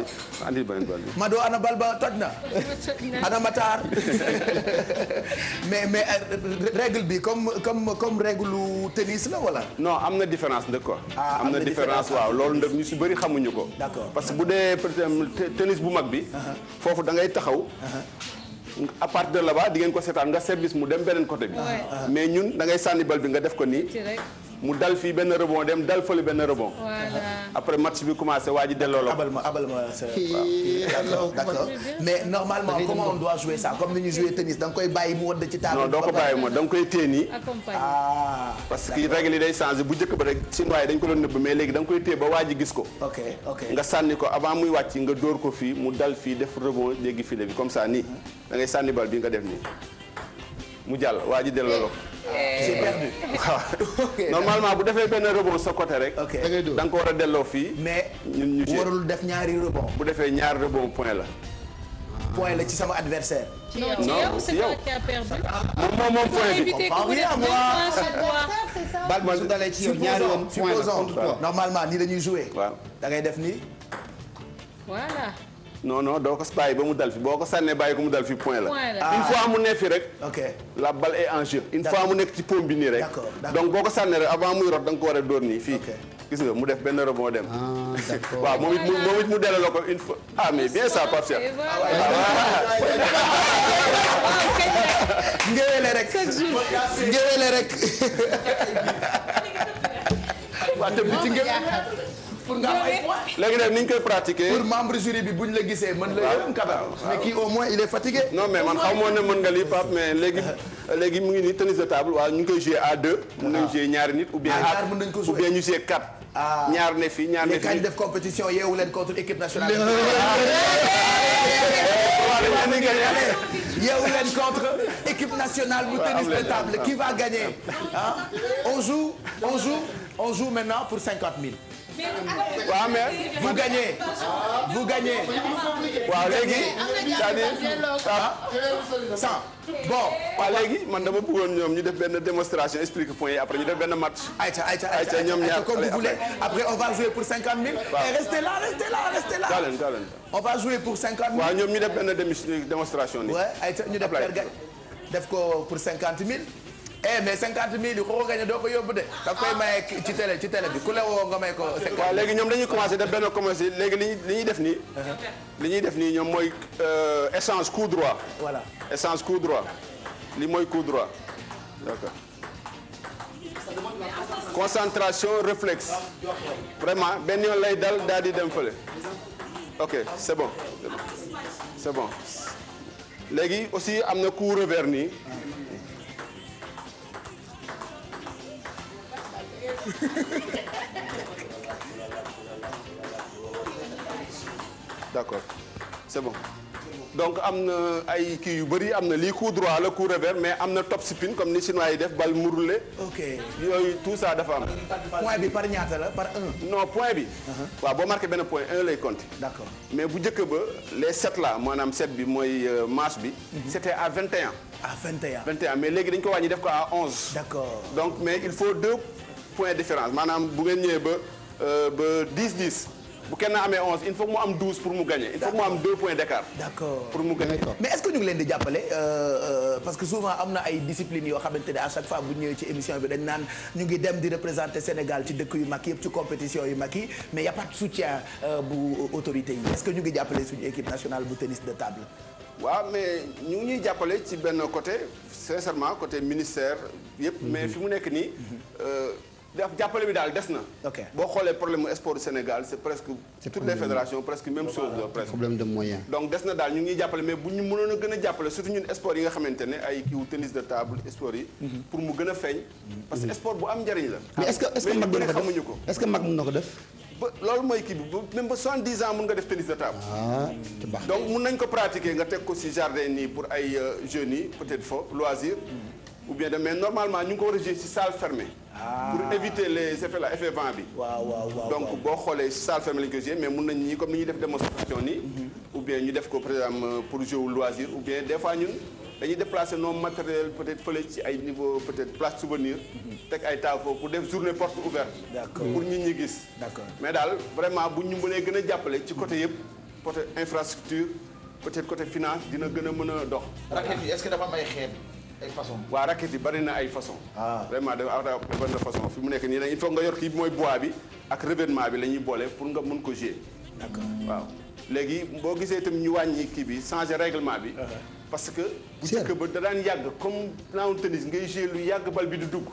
andi beneen bal bi. Mado ana bal ba toj na. ana Matar. mais règle bi comme règle tennis la wala. non am na différence ndëkk quoi. am na différence waaw loolu ndëkk ñu si bëri xamuñu ko. d'accord parce que bu dee par exemple tennis bu mag bi. foofu da ngay taxaw. à partir de là-bas di ngeen ko seetaan nga service mu dem beneen côté bi. mais ñun da ngay sànni bal bi nga def ko nii. mu dal fii benn rebond dem dal fële benn rebond. après match bi commencé waa ji delloo la. abal ma sa d'accord mais normalement comment on doit jouer ça comme ni ñu jouer tennis da nga koy bàyyi mu wadd ci table. non doo ko bàyyi moom da nga koy téye nii. parce que règle yi day changé bu njëkk ba rek chinois yi dañ ko doon nëbb mais léegi da nga koy téye ba waa ji gis ko. ok nga sànni ko avant muy wàcc nga dóor ko fii mu dal fii def rebond jéggi file bi comme ça nii da ngay sànni bal bi nga def nii mu jàll waa ji delloo la ko. j'ai perdu. waaw normalement bu defee benn rebond sa côté rek. da nga ko war a delloo fii. mais warul def ñaari rebond. bu defee ñaari rebond point la. point la ci sama adversaire. non ci yow qui a perdu. moom point bi. bal bi su dalee ci yow ñaari yoon point la contre toi. normalement nii dañuy jouer. waaw da ngay def nii. voilà. non doo ko bàyyi ba mu dal fi boo ko sànnee bàyyi ko mu dal fi point la. une fois mu nekk fi rek. ok la balle est en jeu. une fois mu nekk ci paume bi nii rek. donc boo ko sànnee rek avant muy rot da nga ko war a dóor nii fii. gis nga mu def benn rebond dem. waaw moom it mu delloo ko une fois. ah mais bien ça Pape Cheikh. ngéwéle rek. ngéwéle rek. waaw te bi ci pour nga am ay points. léegi nag ni ñu koy pratiquer. pour membre jury bi buñ la gisee mën la yërëm quand même. mais kii au moins il est fatigué. non mais man xaw moo ne mën nga lii Pape mais léegi mu ngi nii tennis de table waaw ñu ngi koy jouer à 2. mën nañu jouer ñaari nit ou bien ou bien ñu jouer 4. ñaar ne fii ñaar ne fii. mais kañ def compétition yeewu leen contre équipe nationale. yeewu leen contre équipe nationale bu tennis de table qui va gagner ah on joue maintenant pour 50 000. waaw mais vous gagnez. waaw léegi. c'est-à-dire bon. waaw léegi man dama bëggoon ñoom ñu def benn démonstration explique point yi après ñu def benn match. ayca ñoom ñaar comme vous voulez après on va jouer pour 50 000. waaw et restez là. Galen. on va jouer pour 50 000. waaw ñoom ñu def benn démonstration nii. ouais ayca ñu def per gañ def ko pour 50 000. mais 50 000 yi ko gagné doo ko yóbbu de. da koy maye ci télé bi ku la woo nga may ko. 50 000 waaw léegi ñoom dañuy commencé def benn commencé léegi li ñuy def nii. li ñuy def nii ñoom mooy échange coup droit. voilà échange coup droit. li mooy coup droit d'accord. Concentration réflexe vraiment benn yoon lay dal daal di dem fële ok c'est bon c'est bon léegi aussi am na coup revers nii d'accord c'est bon donc am na ay kii yu bëri am na lii coup droit la coup revers mais am na top spin comme ni chinois yi def bal mu roulé. ok yooyu tout ça dafa am. point bi par ñaata la par 1. non point bi. waaw boo marqué benn point 1 lay compter. d'accord mais bu njëkk ba les 7 là maanaam 7 bi mooy manche bi. c'était à 21. à 21. 21 mais léegi dañ ko wàññi def ko à 11. d'accord donc mais il faut 2 points de différence maanaam bu ngeen ñëwee ba 10-10. bu kenn amee 11 il faut que mu am 12 pour mu gagner il faut que mu am 2 points d'écart. d'accord pour mu gagner. mais est-ce que ñu ngi leen di jàppale parce que souvent am na ay disciplines yoo xamante ne à chaque fois bu ñëwee ci émission bi dañ naan ñu ngi dem di représenter Sénégal ci dëkk yu mag yëpp ci compétition yu mag yi mais y a pas de soutien bu autorité yi est-ce que ñu ngi jàppale suñu équipe nationale bu tennis de table. waaw mais ñu ngi ñuy jàppale ci benn côté sincèrement côté ministère yëpp. mais fi mu nekk nii. jàppale bi daal des na. ok boo xoolee problème mu sport du Sénégal c'est presque. toutes les fédérations presque même chose la presque. problème de moyens. donc des na daal ñu ngi jàppale mais bu ñu mënoon a gën a jàppale surtout ñun sport yi nga xamante ne ay kiiwu tennis de table sport yi. pour mu gën a feeñ. parce que sport bu am njëriñ la. mais est-ce que mag mën na ko def est-ce que mag mën na ko def. ba loolu mooy kii bi même ba 70 ans mën nga def tennis de table. te baax donc mun nañ ko pratiquer nga teg ko ci jardin nii pour ay jeunes yi peut-être fo loisir. ou bien mais normalement ñu ngi ko war a jouer ci salle fermée. pour éviter les effets là effet vent bi. waaw donc boo xoolee salle fermée la ñu koy jouer mais mun nañ ñii comme ni ñuy def démonstration nii. ou bien ñu def ko par exemple pour jouer au loisir ou bien des fois ñun dañuy déplacer nos matériels peut-être fële ci ay niveau peut-être place souvenir. teg ay tafo pour def journée porte ouverte. d'accord pour nit ñi gis. d'accord mais daal vraiment bu ñu mënee gën a jàppale ci côté yëpp côté infrastructure peut-être côté finance dina gën a mën a dox. raquette yi est-ce que dafa am ay xeet ay façon. waaw raquette yi bari na ay façon vraiment dafa bari na façon fi mu nekk nii il faut nga yor kii mooy bois bi ak revêtement bi la ñuy boole pour nga mën ko jouer. d'accord waaw léegi boo gisee itam ñu wàññi kii bi changer règlement bi. parce que bu njëkk ba da daan yàgg comme naaw tennis ngay jouer lu yàgg bal bi du dugg.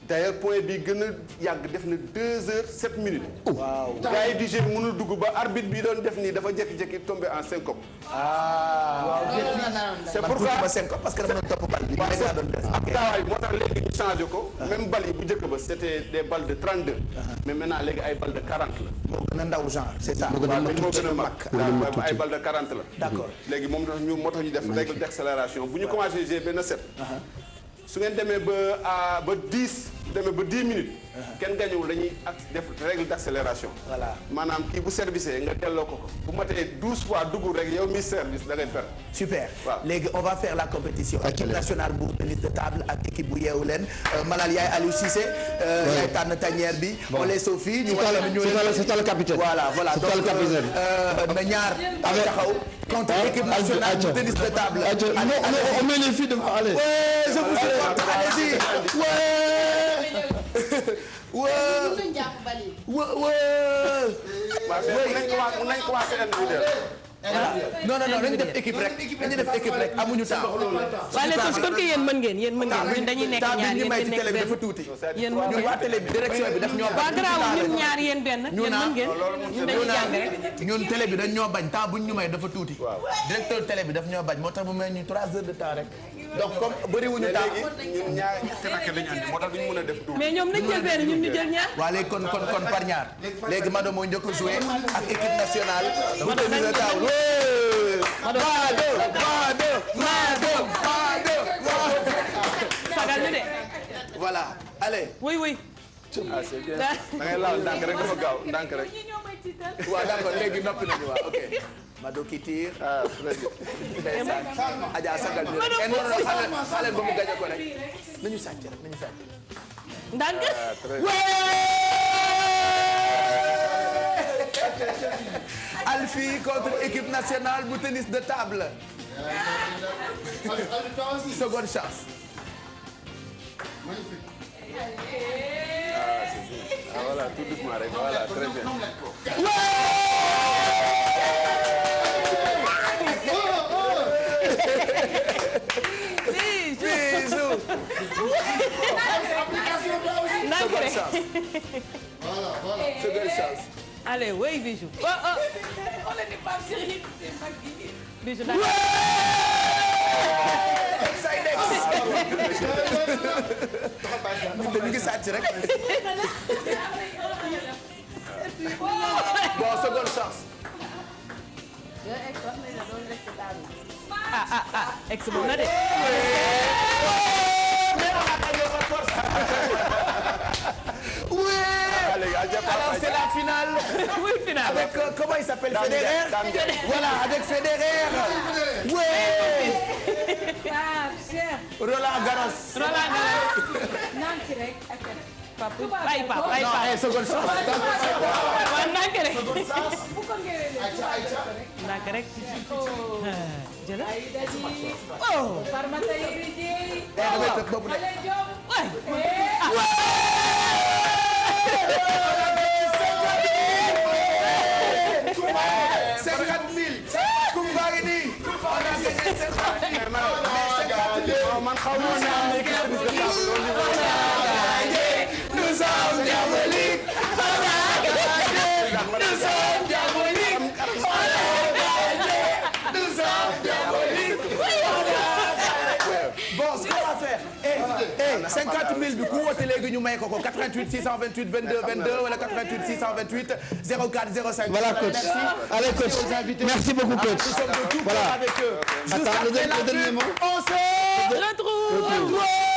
d'ailleurs point bi gën a yàgg def na 2 heures 7 minutes. waaw gars yi di jeu mënul dugg ba arbitre bi doon def nii dafa jékki-jékki tombé en syncope. c'est pourquoi ma syncope parce que dama doon topp bal bi. waaw ak taawaay moo tax léegi ñu changé ko. même bal yi bu njëkk ba c'était des balles de 32. mais maintenant léegi ay balles de 40 la. moo gën a ndaw genre c'est ça. moo gën a mag waaw ay balles de 40 la. d'accord léegi moo tax ñu def règle d'accélération bu ñu commencé jouer benn set. su ngeen demee ba 10 minutes. kenn gañuwul dañuy def règle d'accélération. voilà maanaam kii bu servicé nga delloo ko bu matee 12 fois dugg rek yow mi service da ngay perdre. super waaw léegi on va faire la compétition. équipe nationale bu tennis de table ak équipe bu yeewu leen Malal yaay Aliou Cissé. yaay tànn tanière bi. on les Sophie ñu war a c'est le capitaine. voilà donc na ñaar taxaw. contre l'équipe nationale du tennis de table. on met les filles devant, allez. Ouais, je vous supporte, allez-y. nañ commencé individuel. non dañu def équipe rek amuñu temps. waaye léegi kon que yéen mën ngeen ñun dañuy nekk ñaar yéen ngeen nekk benn dafa tuuti. yéen mën ngeen waa télé bi direction bi daf ñoo bañ. waa garaaw ñun ñaar yéen benn yéen mën ngeen ñun dañuy jàng rek. ñun télé bi dañ ñoo bañ temps buñ ñu may dafa tuuti. directeur télé bi daf ñoo bañ moo tax mu may ñu 3 heures de temps rek. donc comme bëriwuñu temps ñun ñaar ñetti lañu andi moo tax duñu mën a def double. mais ñoom nañ jël benn ñun ñu jël ñaar. waa léegi kon par ñaar léegi Mado moo njëkk a joué ak équipe nationale bu tennis de table. sagal ñu de. voilà allez. oui. ah c'est bien da ngay laal ndànk rek dafa gaaw ndànk rek. waaw d'accord léegi noppi nañu waaw ok. Mado qui tire. ah très bien. ndeysaan Adja sagal ñu rek kenn waroon xale ba mu gañe ko rek nañu sàcc rek nañu sàcc. ndànk. Alfie contre équipe nationale bu tennis de table. Seconde chance. ah voilà tout doucement rek voilà très bien. Seconde chance. Seconde chance. Allez, oui, Bijou. Bijou daal. ñu ngi sàcc rek. Bon, seconde chance. Ex moom na de. Oui. Alors c'est la finale. Oui, finale. Avec comment il s'appelle, Federer. Voilà, avec Federer. Oui. Roland Garros. Papa, bàyyi papa, bàyyi non, papa. seconde chance. Waaw ndànk rek. Seconde chance. Ndànk rek. Jëla. Oh. man xaw ma naa nekk service de table au niveau nous sommes diaboliques. Nous sommes diaboliques. Nous sommes diaboliques. Bon, ce qu'on va faire. 50 000 bi ku woote léegi ñu may ko 88 628 22 22 wala 88 628 04 05. Voilà coach. Allez coach. Merci beaucoup coach. Nous sommes de tout cœur avec eux. Attends, le dernier mot. On se retrouve.